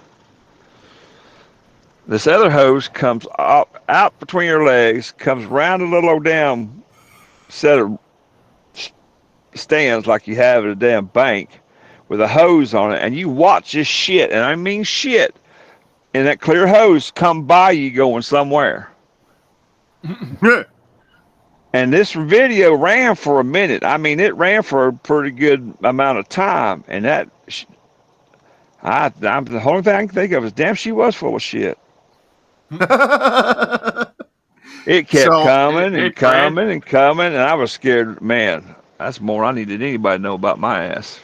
This other hose comes out between her legs, comes round a little old damn set of stands like you have at a damn bank with a hose on it, and you watch this shit, and I mean shit, and that clear hose come by you going somewhere. And this video ran for a minute. I mean, it ran for a pretty good amount of time, and the only thing I can think of is, damn, she was full of shit. It kept coming and coming and coming, and I was scared. Man, that's more I needed anybody to know about my ass.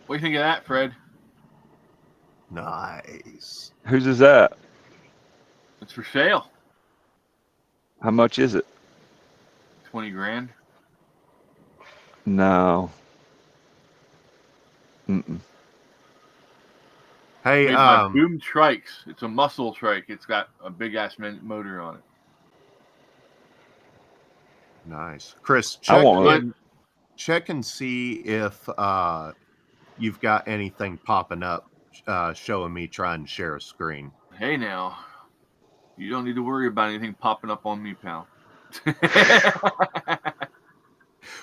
What do you think of that, Fred? Nice. Whose is that? It's for sale. How much is it? 20 grand. No. Mm-mm. Hey, Boom Trikes. It's a muscle trike. It's got a big ass motor on it. Nice. Chris, check and see if you've got anything popping up showing me trying to share a screen. Hey now, you don't need to worry about anything popping up on me, pal.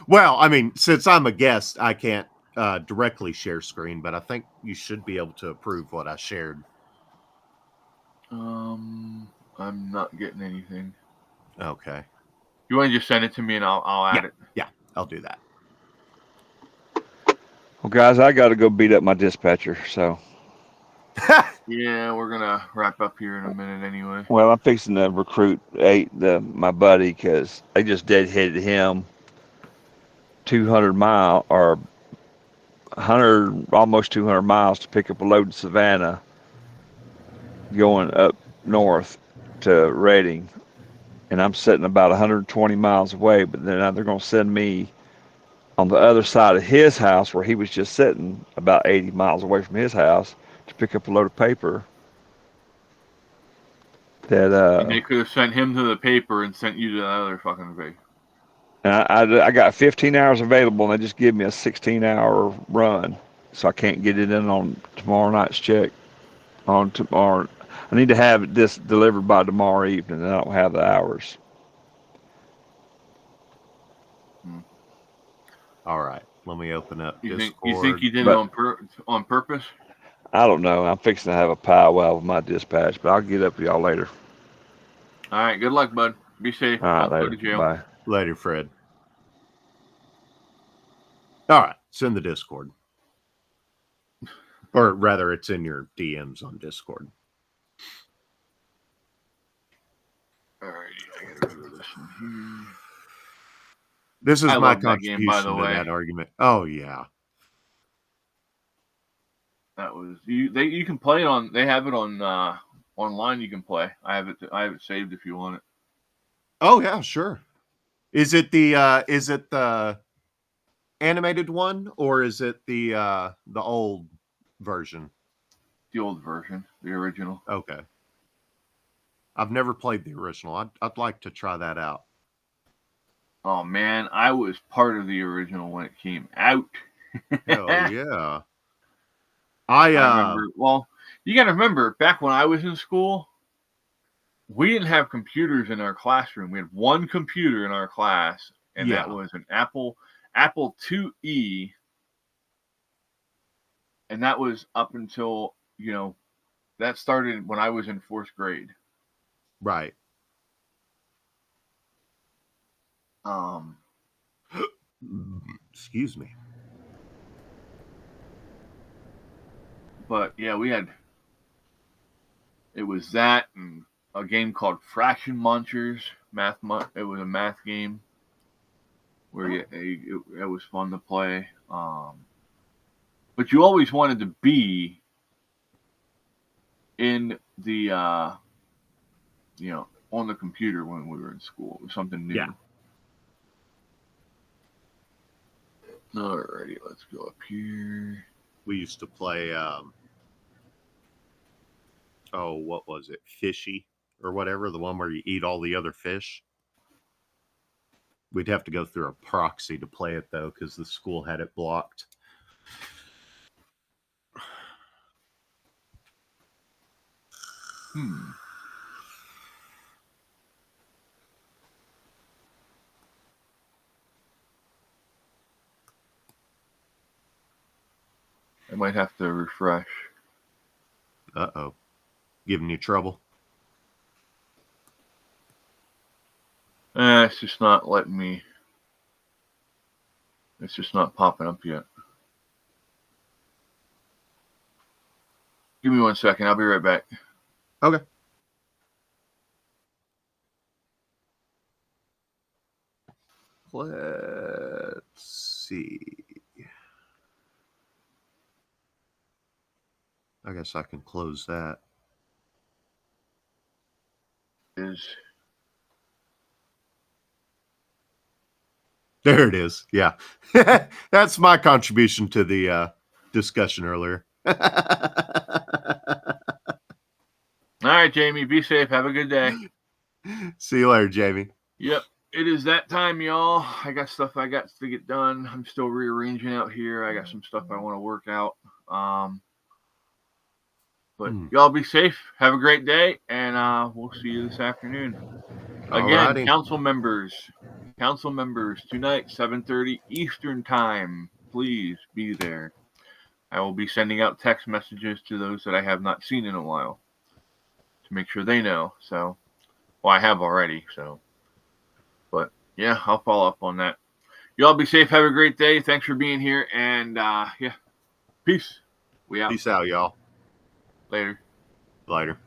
Well, I mean, since I'm a guest, I can't directly share screen, but I think you should be able to approve what I shared. I'm not getting anything. Okay. You want to just send it to me and I'll add it? Yeah, I'll do that. Well, guys, I got to go beat up my dispatcher, so. Yeah, we're gonna wrap up here in a minute anyway. Well, I'm fixing to recruit my buddy because they just deadheaded him 200 mile or 100, almost 200 miles to pick up a load in Savannah, going up north to Reading, and I'm sitting about 120 miles away. But then they're going to send me on the other side of his house, where he was just sitting about 80 miles away from his house, to pick up a load of paper. That And they could have sent him to the paper and sent you to the other fucking place. and I got 15 hours available, and they just give me a 16-hour run, so I can't get it in on tomorrow night's check. On tomorrow, I need to have this delivered by tomorrow evening, and I don't have the hours. All right, let me open up You Discord. think you did But- it on purpose? I don't know. I'm fixing to have a powwow with my dispatch, but I'll get up with y'all later. All right, good luck, bud. Be safe. All right, Don't go to later. jail. Bye. Later, Fred. All right, it's in the Discord. Or rather, it's in your DMs on Discord. All right, I gotta go to this one here. This is I my love that game, contribution by the to way. that argument. Oh, yeah. That was you can play it on. They have it on online. You can play. I have it saved if you want it. Oh, yeah, sure. Is it the animated one, or is it the old version? The old version, the original. Okay. I've never played the original. I'd like to try that out. Oh man, I was part of the original when it came out. Hell yeah. I remember. Well, you got to remember, back when I was in school, we didn't have computers in our classroom. We had one computer in our class, and that was an Apple IIe, and that was up until that started when I was in 4th grade. Right. Excuse me. But yeah, it was that and a game called Fraction Munchers. It was a math game where it was fun to play. But you always wanted to be in the on the computer when we were in school. It was something new. Yeah. Alrighty, let's go up here. We used to play what was it? Fishy or whatever, the one where you eat all the other fish. We'd have to go through a proxy to play it though, because the school had it blocked. I might have to refresh. Uh-oh. Giving you trouble? It's just not letting me. It's just not popping up yet. Give me 1 second. I'll be right back. Okay. Let's see. I guess I can close that. There it is. Yeah. That's my contribution to the discussion earlier. All right, Jamie. Be safe. Have a good day. See you later, Jamie. Yep. It is that time, y'all. I got stuff I got to get done. I'm still rearranging out here. I got some stuff I want to work out. But y'all be safe. Have a great day, and we'll see you this afternoon. Again, Alrighty. council members tonight, 7:30 Eastern time. Please be there. I will be sending out text messages to those that I have not seen in a while to make sure they know. So, well, I have already. So, but yeah, I'll follow up on that. Y'all be safe. Have a great day. Thanks for being here, and yeah, peace. We out. Peace out, y'all. Later. Later.